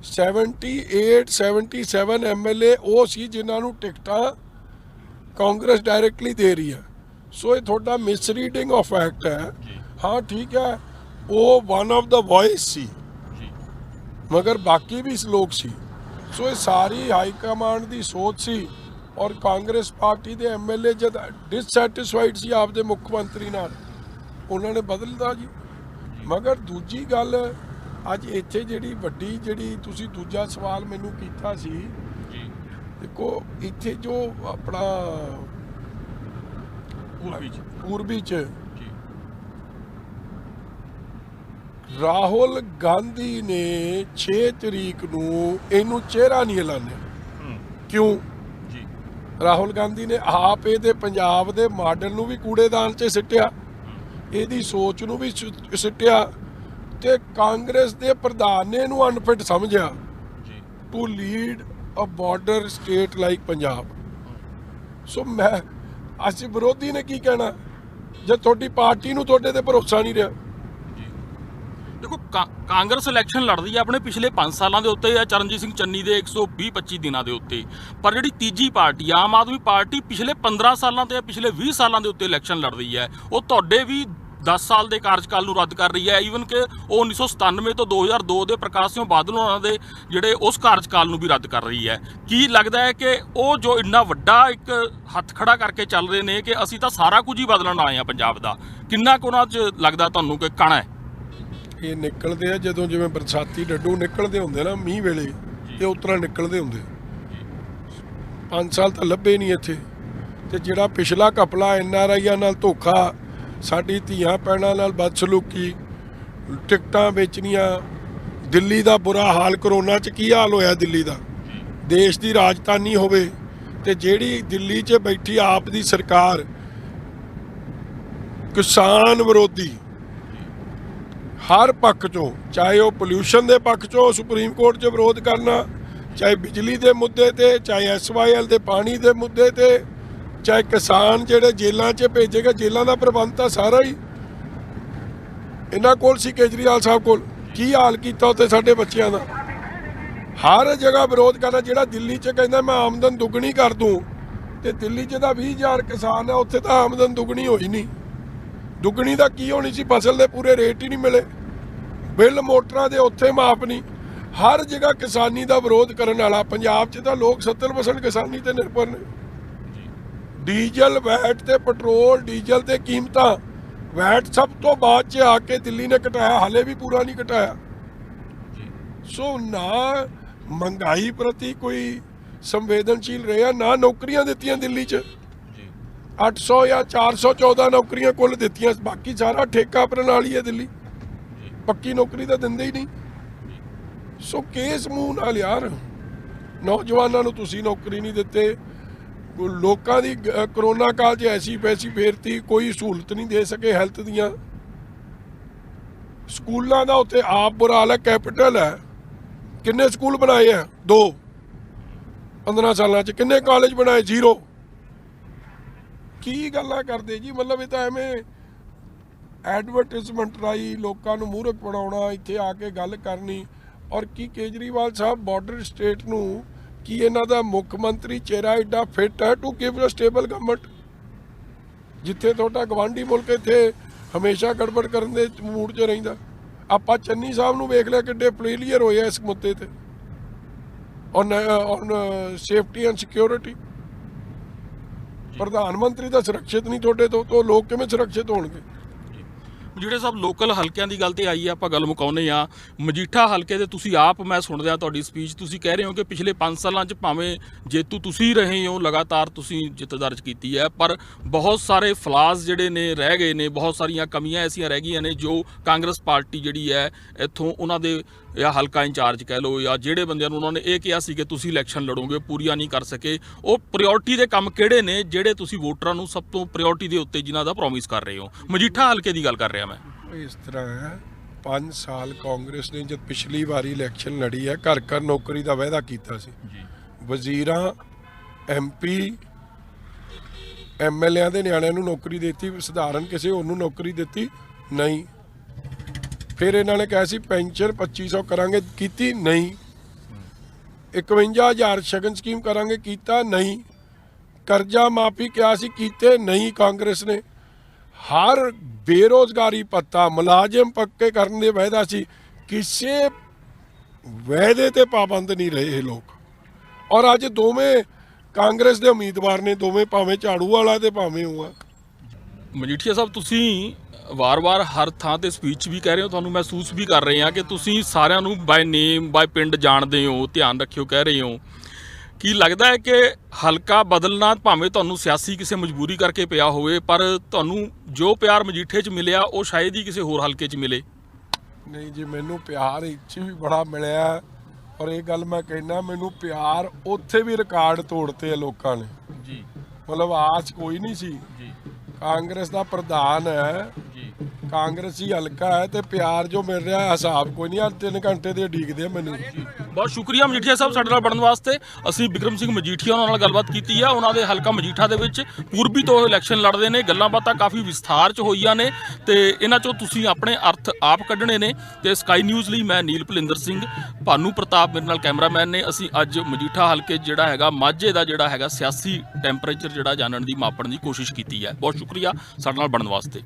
78-77 ਐਮਐਲਏ ਉਹ ਸੀ ਜਿਨ੍ਹਾਂ ਨੂੰ ਟਿਕਟਾਂ ਕਾਂਗਰਸ ਡਾਇਰੈਕਟਲੀ ਦੇ ਰਹੀ ਹੈ। ਸੋ ਇਹ ਤੁਹਾਡਾ ਮਿਸਰੀਡਿੰਗ ਆਫ ਫੈਕਟ ਹੈ। ਹਾਂ ਠੀਕ ਹੈ, ਉਹ ਵਨ ਆਫ ਦਾ ਵੌਇਸ ਸੀ, ਮਗਰ ਬਾਕੀ ਵੀ ਲੋਕ ਸੀ। ਸੋ ਇਹ ਸਾਰੀ ਹਾਈ ਕਮਾਂਡ ਦੀ ਸੋਚ ਸੀ, ਔਰ ਕਾਂਗਰਸ ਪਾਰਟੀ ਦੇ ਐਮਐਲਏ ਜਦ ਡਿਸਸੈਟਿਸਫਾਈਡ ਸੀ ਆਪਦੇ ਮੁੱਖ ਮੰਤਰੀ ਨਾਲ, ਉਹਨਾਂ ਨੇ ਬਦਲਦਾ ਜੀ। ਮਗਰ ਦੂਜੀ ਗੱਲ, ਅੱਜ ਇੱਥੇ ਜਿਹੜੀ ਤੁਸੀਂ ਦੂਜਾ ਸਵਾਲ ਮੈਨੂੰ ਕੀਤਾ ਸੀ, ਦੇਖੋ ਇੱਥੇ ਜੋ ਆਪਣਾ ਪੂਰਬੀ ਚ ਰਾਹੁਲ ਗਾਂਧੀ ਨੇ 6 ਤਰੀਕ ਨੂੰ ਇਹਨੂੰ ਚਿਹਰਾ ਨਹੀਂ ਐਲਾਨਿਆ। ਕਿਉਂ? ਰਾਹੁਲ ਗਾਂਧੀ ਨੇ ਆਪ ਇਹਦੇ ਪੰਜਾਬ ਦੇ ਮਾਡਲ ਨੂੰ ਵੀ ਕੂੜੇਦਾਨ 'ਚ ਸਿੱਟਿਆ, ਇਹਦੀ ਸੋਚ ਨੂੰ ਵੀ ਸਿੱਟਿਆ, ਤੇ ਕਾਂਗਰਸ ਦੇ ਪ੍ਰਧਾਨ ਨੇ ਇਹਨੂੰ ਅਨਫਿਟ ਸਮਝਿਆ to lead a border state like Punjab. So ਅਸੀਂ ਵਿਰੋਧੀ ਨੇ ਕੀ ਕਹਿਣਾ ਜੇ ਤੁਹਾਡੀ ਪਾਰਟੀ ਨੂੰ ਤੁਹਾਡੇ ਤੇ ਭਰੋਸਾ ਨਹੀਂ ਰਿਹਾ? ਦੇਖੋ, ਕਾਂਗਰਸ ਇਲੈਕਸ਼ਨ ਲੜਦੀ ਹੈ ਆਪਣੇ ਪਿਛਲੇ 5 ਸਾਲਾਂ ਦੇ ਉੱਤੇ, ਚਰਨਜੀਤ ਸਿੰਘ ਚੰਨੀ ਦੇ 120-25 ਦਿਨਾਂ ਦੇ ਉੱਤੇ। ਪਰ ਜਿਹੜੀ ਤੀਜੀ ਪਾਰਟੀ ਆਮ ਆਦਮੀ ਪਾਰਟੀ ਪਿਛਲੇ 15 ਸਾਲਾਂ ਤੇ ਪਿਛਲੇ 20 ਸਾਲਾਂ ਦੇ ਉੱਤੇ ਇਲੈਕਸ਼ਨ ਲੜ ਰਹੀ ਹੈ। ਉਹ ਤੁਹਾਡੇ ਵੀ 10 ਸਾਲ ਦੇ ਕਾਰਜਕਾਲ ਨੂੰ ਰੱਦ ਕਰ ਰਹੀ ਹੈ। ਈਵਨ ਕਿ ਉਹ 1997 ਤੋਂ 2002 ਦੇ ਪ੍ਰਕਾਸ਼ ਸਿੰਘ ਬਾਦਲ ਉਹਨਾਂ ਦੇ ਜਿਹੜੇ ਉਸ ਕਾਰਜਕਾਲ ਨੂੰ ਵੀ ਰੱਦ ਕਰ ਰਹੀ ਹੈ। ਕੀ ਲੱਗਦਾ ਹੈ ਕਿ ਉਹ ਜੋ ਇੰਨਾ ਵੱਡਾ ਇੱਕ ਹੱਥ ਖੜਾ ਕਰਕੇ ਚੱਲ ਰਹੇ ਨੇ ਕਿ ਅਸੀਂ ਤਾਂ ਸਾਰਾ ਕੁਝ ਹੀ ਬਦਲਣ ਆਏ ਹਾਂ ਪੰਜਾਬ ਦਾ, ਕਿੰਨਾ ਕੁ ਉਹਨਾਂ 'ਚ ਲੱਗਦਾ ਤੁਹਾਨੂੰ ਕਿ ਕਣਾ ਹੈ? ਇਹ ਨਿਕਲਦੇ ਆ ਜਦੋਂ ਜਿਵੇਂ ਬਰਸਾਤੀ ਡੱਡੂ ਨਿਕਲਦੇ ਹੁੰਦੇ ਨਾ ਮੀਂਹ ਵੇਲੇ, ਇਹ ਉਤਰਾ ਨਿਕਲਦੇ ਹੁੰਦੇ। 5 ਸਾਲ ਤਾਂ ਲੱਭੇ ਨਹੀਂ ਇੱਥੇ। ਤੇ ਜਿਹੜਾ ਪਿਛਲਾ ਘਪਲਾ NRIਆਂ ਨਾਲ ਧੋਖਾ, ਸਾਡੀ ਧੀਆਂ ਭੈਣਾਂ ਨਾਲ ਬਦਸਲੂਕੀ, ਟਿਕਟਾਂ ਵੇਚਣੀਆਂ, ਦਿੱਲੀ ਦਾ ਬੁਰਾ ਹਾਲ, ਕਰੋਨਾ 'ਚ ਕੀ ਹਾਲ ਹੋਇਆ ਦਿੱਲੀ ਦਾ, ਦੇਸ਼ ਦੀ ਰਾਜਧਾਨੀ ਹੋਵੇ ਤੇ ਜਿਹੜੀ ਦਿੱਲੀ 'ਚ ਬੈਠੀ ਆਪ ਦੀ ਸਰਕਾਰ ਕਿਸਾਨ ਵਿਰੋਧੀ ਹਰ ਪੱਖ 'ਚੋਂ, ਚਾਹੇ ਉਹ ਪੋਲਿਊਸ਼ਨ ਦੇ ਪੱਖ 'ਚੋਂ ਸੁਪਰੀਮ ਕੋਰਟ 'ਚ ਵਿਰੋਧ ਕਰਨਾ, ਚਾਹੇ ਬਿਜਲੀ ਦੇ ਮੁੱਦੇ ਤੇ, ਚਾਹੇ SYL ਦੇ ਪਾਣੀ ਦੇ ਮੁੱਦੇ ਤੇ, ਚਾਹੇ ਕਿਸਾਨ ਜਿਹੜੇ ਜੇਲ੍ਹਾਂ 'ਚ ਭੇਜੇਗਾ, ਜੇਲ੍ਹਾਂ ਦਾ ਪ੍ਰਬੰਧ ਤਾਂ ਸਾਰਾ ਹੀ ਇਹਨਾਂ ਕੋਲ ਸੀ, ਕੇਜਰੀਵਾਲ ਸਾਹਿਬ ਕੋਲ। ਕੀ ਹਾਲ ਕੀਤਾ ਉੱਥੇ ਸਾਡੇ ਬੱਚਿਆਂ ਦਾ? ਹਰ ਜਗ੍ਹਾ ਵਿਰੋਧ ਕਰਨਾ। ਜਿਹੜਾ ਦਿੱਲੀ 'ਚ ਕਹਿੰਦਾ ਮੈਂ ਆਮਦਨ ਦੁੱਗਣੀ ਕਰ ਦੂੰ, ਤੇ ਦਿੱਲੀ 'ਚ ਤਾਂ 20,000 ਕਿਸਾਨ ਹੈ, ਉੱਥੇ ਤਾਂ ਆਮਦਨ ਦੁੱਗਣੀ ਹੋਈ ਨਹੀਂ। ਦੁੱਗਣੀ ਦਾ ਕੀ ਹੋਣੀ ਸੀ? ਫਸਲ ਦੇ ਪੂਰੇ ਰੇਟ ਹੀ ਨਹੀਂ ਮਿਲੇ, ਬਿੱਲ ਮੋਟਰਾਂ ਦੇ ਉੱਥੇ ਮਾਫ ਨਹੀਂ। ਹਰ ਜਗ੍ਹਾ ਕਿਸਾਨੀ ਦਾ ਵਿਰੋਧ ਕਰਨ ਵਾਲਾ। ਪੰਜਾਬ 'ਚ ਤਾਂ ਲੋਕ 70% ਕਿਸਾਨੀ ਤੇ ਨਿਰਭਰ ਨੇ। ਡੀਜ਼ਲ ਵੈਟ ਤੇ ਪੈਟਰੋਲ ਡੀਜ਼ਲ ਤੇ ਕੀਮਤਾਂ, ਵੈਟ ਸਭ ਤੋਂ ਬਾਅਦ 'ਚ ਆ ਕੇ ਦਿੱਲੀ ਨੇ ਘਟਾਇਆ, ਹਾਲੇ ਵੀ ਪੂਰਾ ਨਹੀਂ ਘਟਾਇਆ। ਸੋ ਨਾ ਮਹਿੰਗਾਈ ਪ੍ਰਤੀ ਕੋਈ ਸੰਵੇਦਨਸ਼ੀਲ ਰਿਹਾ, ਨਾ ਨੌਕਰੀਆਂ ਦਿੱਤੀਆਂ ਦਿੱਲੀ 'ਚ। 800 ਜਾਂ 414 ਨੌਕਰੀਆਂ ਕੁੱਲ ਦਿੱਤੀਆਂ, ਬਾਕੀ ਸਾਰਾ ਠੇਕਾ ਪ੍ਰਣਾਲੀ ਹੈ ਦਿੱਲੀ, ਪੱਕੀ ਨੌਕਰੀ ਤਾਂ ਦਿੰਦੇ ਹੀ ਨਹੀਂ। ਸੋ ਕਿਸ ਮੂੰਹ ਨਾਲ ਯਾਰ ਨੌਜਵਾਨਾਂ ਨੂੰ ਤੁਸੀਂ ਨੌਕਰੀ ਨਹੀਂ ਦਿੱਤੇ? ਲੋਕਾਂ ਦੀ ਕਰੋਨਾ ਕਾਲ 'ਚ ਐਸੀ ਪੈਸੀ ਫੇਰਤੀ, ਕੋਈ ਸਹੂਲਤ ਨਹੀਂ ਦੇ ਸਕੇ ਹੈਲਥ ਦੀਆਂ। ਸਕੂਲਾਂ ਦਾ ਉੱਥੇ ਆਪ ਬੁਰਾ ਹਾਲ ਹੈ, ਕੈਪੀਟਲ ਹੈ। ਕਿੰਨੇ ਸਕੂਲ ਬਣਾਏ ਆ? 2 15 ਸਾਲਾਂ 'ਚ। ਕਿੰਨੇ ਕਾਲਜ ਬਣਾਏ? 0। ਕੀ ਗੱਲਾਂ ਕਰਦੇ ਜੀ? ਮਤਲਬ ਇਹ ਤਾਂ ਐਵੇਂ ਐਡਵਰਟਿਜ਼ਮੈਂਟ ਰਾਹੀਂ ਲੋਕਾਂ ਨੂੰ ਮੂਹਰੇ ਪੜਾਉਣਾ, ਇੱਥੇ ਆ ਕੇ ਗੱਲ ਕਰਨੀ। ਔਰ ਕੀ ਕੇਜਰੀਵਾਲ ਸਾਹਿਬ ਬਾਰਡਰ ਸਟੇਟ ਨੂੰ, ਕੀ ਇਹਨਾਂ ਦਾ ਮੁੱਖ ਮੰਤਰੀ ਚਿਹਰਾ ਐਡਾ ਫਿੱਟ ਹੈ to give a stable government? ਜਿੱਥੇ ਤੁਹਾਡਾ ਗਵਾਂਢੀ ਮੁਲਕ ਇੱਥੇ ਹਮੇਸ਼ਾ ਗੜਬੜ ਕਰਨ ਦੇ ਮੂਡ 'ਚ ਰਹਿੰਦਾ। ਆਪਾਂ ਚੰਨੀ ਸਾਹਿਬ ਨੂੰ ਵੇਖ ਲਿਆ ਕਿੱਡੇ ਫੇਲੀਅਰ ਹੋਏ ਆ ਇਸ ਮੁੱਦੇ ਤੇ ਔਨ ਸੇਫਟੀ ਐਂਡ ਸਿਕਿਉਰਿਟੀ। ਪ੍ਰਧਾਨ ਮੰਤਰੀ ਤਾਂ ਸੁਰੱਖਿਅਤ ਨਹੀਂ ਤੁਹਾਡੇ ਤੋਂ ਲੋਕ ਕਿਵੇਂ ਸੁਰੱਖਿਅਤ ਹੋਣਗੇ? ਜਿਹੜੇ ਸਭ ਲੋਕਲ ਹਲਕਿਆਂ ਦੀ ਗੱਲ ਤੇ ਆਈ ਹੈ, ਆਪਾਂ ਗੱਲ ਮੁਕਾਉਂਦੇ ਆ। ਮਜੀਠਾ ਹਲਕੇ ਦੇ ਤੁਸੀਂ ਆਪ, ਮੈਂ ਸੁਣਦਿਆਂ ਤੁਹਾਡੀ ਸਪੀਚ, ਤੁਸੀਂ ਕਹਿ ਰਹੇ ਹੋ ਕਿ ਪਿਛਲੇ 5 ਸਾਲਾਂ 'ਚ ਭਾਵੇਂ ਜੇਤੂ ਤੁਸੀਂ ਰਹੇ ਹੋ, ਲਗਾਤਾਰ ਤੁਸੀਂ ਜਿੱਤ ਦਰਜ ਕੀਤੀ ਹੈ, ਪਰ ਬਹੁਤ ਸਾਰੇ ਫਲਾਜ਼ ਜਿਹੜੇ ਨੇ ਰਹਿ ਗਏ ਨੇ, ਬਹੁਤ ਸਾਰੀਆਂ ਕਮੀਆਂ ਐਸੀਆਂ ਰਹਿ ਗਈਆਂ ਨੇ ਜੋ ਕਾਂਗਰਸ ਪਾਰਟੀ ਜਿਹੜੀ ਹੈ ਇੱਥੋਂ ਉਹਨਾਂ ਦੇ ਜਾਂ ਹਲਕਾ ਇੰਚਾਰਜ ਕਹਿ ਲਓ ਜਾਂ ਜਿਹੜੇ ਬੰਦਿਆਂ ਨੂੰ ਉਹਨਾਂ ਨੇ ਇਹ ਕਿਹਾ ਸੀ ਕਿ ਤੁਸੀਂ ਇਲੈਕਸ਼ਨ ਲੜੋਗੇ, ਪੂਰੀਆਂ ਨਹੀਂ ਕਰ ਸਕੇ। ਉਹ ਪ੍ਰਾਇੋਰਟੀ ਦੇ ਕੰਮ ਕਿਹੜੇ ਨੇ ਜਿਹੜੇ ਤੁਸੀਂ ਵੋਟਰਾਂ ਨੂੰ ਸਭ ਤੋਂ ਪ੍ਰਾਇੋਰਟੀ ਦੇ ਉੱਤੇ ਜਿਨ੍ਹਾਂ ਦਾ ਪ੍ਰੋਮਿਸ ਕਰ ਰਹੇ ਹੋ? ਮਜੀਠਾ ਹਲਕੇ ਦੀ ਗੱਲ ਕਰ ਰਿਹਾ ਮੈਂ। ਇਸ ਤਰ੍ਹਾਂ ਹੈ, 5 ਸਾਲ ਕਾਂਗਰਸ ਨੇ ਜਦ ਪਿਛਲੀ ਵਾਰੀ ਇਲੈਕਸ਼ਨ ਲੜੀ ਹੈ, ਘਰ ਘਰ ਨੌਕਰੀ ਦਾ ਵਾਅਦਾ ਕੀਤਾ ਸੀ। ਵਜ਼ੀਰਾਂ, MP, MLA ਦੇ ਨਿਆਣਿਆਂ ਨੂੰ ਨੌਕਰੀ ਦਿੱਤੀ, ਸਧਾਰਨ ਕਿਸੇ ਹੋਰ ਨੂੰ ਨੌਕਰੀ ਦਿੱਤੀ ਨਹੀਂ। ਫਿਰ ਇਹਨਾਂ ਨੇ ਕਿਹਾ ਸੀ ਪੈਨਸ਼ਨ 2500 ਕਰਾਂਗੇ, ਕੀਤੀ ਨਹੀਂ। 51,000 ਸ਼ਗਨ ਸਕੀਮ ਕਰਾਂਗੇ, ਕੀਤਾ ਨਹੀਂ। ਕਰਜ਼ਾ ਮਾਫੀ ਕਿਹਾ ਸੀ, ਕੀਤੇ ਨਹੀਂ ਕਾਂਗਰਸ ਨੇ। ਹਰ ਬੇਰੋਜ਼ਗਾਰੀ ਭੱਤਾ, ਮੁਲਾਜ਼ਮ ਪੱਕੇ ਕਰਨ ਦੇ ਵਾਅਦਾ ਸੀ, ਕਿਸੇ ਵਾਅਦੇ ਤੇ ਪਾਬੰਦ ਨਹੀਂ ਰਹੇ ਇਹ ਲੋਕ। ਔਰ ਅੱਜ ਦੋਵੇਂ ਕਾਂਗਰਸ ਦੇ ਉਮੀਦਵਾਰ ਨੇ, ਦੋਵੇਂ ਭਾਵੇਂ ਝਾੜੂ ਵਾਲਾ ਤੇ ਭਾਵੇਂ ਉਹ ਆ। ਮਜੀਠੀਆ ਸਾਹਿਬ, ਤੁਸੀਂ ਵਾਰ-ਵਾਰ ਹਰ ਥਾਂ ਤੇ ਸਪੀਚ ਵੀ ਕਹਿ ਰਹੇ ਹੋ, ਤੁਹਾਨੂੰ ਮਹਿਸੂਸ ਵੀ ਕਰ ਰਹੇ ਹਾਂ ਕਿ ਤੁਸੀਂ ਸਾਰਿਆਂ ਨੂੰ ਬਾਏ ਨੇਮ, ਬਾਏ ਪਿੰਡ ਜਾਣਦੇ ਹੋ, ਧਿਆਨ ਰੱਖਿਓ ਕਹਿ ਰਹੇ ਹੋ। ਕੀ ਲੱਗਦਾ ਹੈ ਕਿ ਹਲਕਾ ਬਦਲਣਾ ਭਾਵੇਂ ਤੁਹਾਨੂੰ ਸਿਆਸੀ ਕਿਸੇ ਮਜਬੂਰੀ ਕਰਕੇ ਪਿਆ ਹੋਵੇ, ਪਰ ਤੁਹਾਨੂੰ ਜੋ ਪਿਆਰ ਮਜੀਠੇ 'ਚ ਮਿਲਿਆ ਉਹ ਸ਼ਾਇਦ ਹੀ ਕਿਸੇ ਹੋਰ ਹਲਕੇ 'ਚ ਮਿਲੇ? ਨਹੀਂ ਜੀ, ਮੈਨੂੰ ਪਿਆਰ ਇੱਥੇ ਵੀ ਬੜਾ ਮਿਲਿਆ। ਔਰ ਇਹ ਗੱਲ ਮੈਂ ਕਹਿਣਾ, ਮੈਨੂੰ ਪਿਆਰ ਉੱਥੇ ਵੀ ਰਿਕਾਰਡ ਤੋੜਤੇ ਆ ਲੋਕਾਂ ਨੇ ਜੀ। ਮਤਲਬ ਆਸ ਕੋਈ ਨਹੀਂ ਸੀ ਜੀ। ਕਾਂਗਰਸ ਦਾ ਪ੍ਰਧਾਨ ਹੈ ਜੀ, ਕਾਂਗਰਸੀ ਹਲਕਾ ਹੈ ਤੇ ਪਿਆਰ ਜੋ ਮਿਲ ਰਿਹਾ ਹਿਸਾਬ ਕੋਈ ਨਹੀਂ। 3 ਘੰਟੇ ਦੇ ਉਡੀਕਦੇ ਆ ਮੈਨੂੰ। ਬਹੁਤ ਸ਼ੁਕਰੀਆ ਮਜੀਠੀਆ ਸਾਹਿਬ ਸਾਡੇ ਨਾਲ ਬਣਨ ਵਾਸਤੇ। ਅਸੀਂ ਬਿਕਰਮ ਸਿੰਘ ਮਜੀਠੀਆ ਉਹਨਾਂ ਨਾਲ ਗੱਲਬਾਤ ਕੀਤੀ ਆ। ਉਹਨਾਂ ਦੇ ਹਲਕਾ ਮਜੀਠਾ ਦੇ ਵਿੱਚ ਪੂਰਬੀ ਤੋਂ ਇਲੈਕਸ਼ਨ ਲੜਦੇ ਨੇ। ਗੱਲਾਂ ਬਾਤਾਂ ਕਾਫੀ ਵਿਸਥਾਰ 'ਚ ਹੋਈਆਂ ਨੇ ਤੇ ਇਹਨਾਂ 'ਚੋਂ ਤੁਸੀਂ ਆਪਣੇ ਅਰਥ ਆਪ ਕੱਢਣੇ ਨੇ। ਤੇ ਸਕਾਈ ਨਿਊਜ਼ ਲਈ ਮੈਂ ਨੀਲ ਭਲਿੰਦਰ ਸਿੰਘ, ਭਾਨੂ ਪ੍ਰਤਾਪ ਮੇਰੇ ਨਾਲ ਕੈਮਰਾਮੈਨ ਨੇ। ਅਸੀਂ ਅੱਜ ਮਜੀਠਾ ਹਲਕੇ ਜਿਹੜਾ ਹੈਗਾ ਮਾਝੇ ਦਾ ਜਿਹੜਾ ਹੈਗਾ ਸਿਆਸੀ ਟੈਂਪਰੇਚਰ ਜਿਹੜਾ ਜਾਣਨ ਦੀ, ਮਾਪਣ ਦੀ ਕੋਸ਼ਿਸ਼ ਕੀਤੀ ਹੈ। ਬਹੁਤ ਸ਼ੁਕਰੀਆ ਸਾਡੇ ਨਾਲ ਬਣਨ ਵਾਸਤੇ।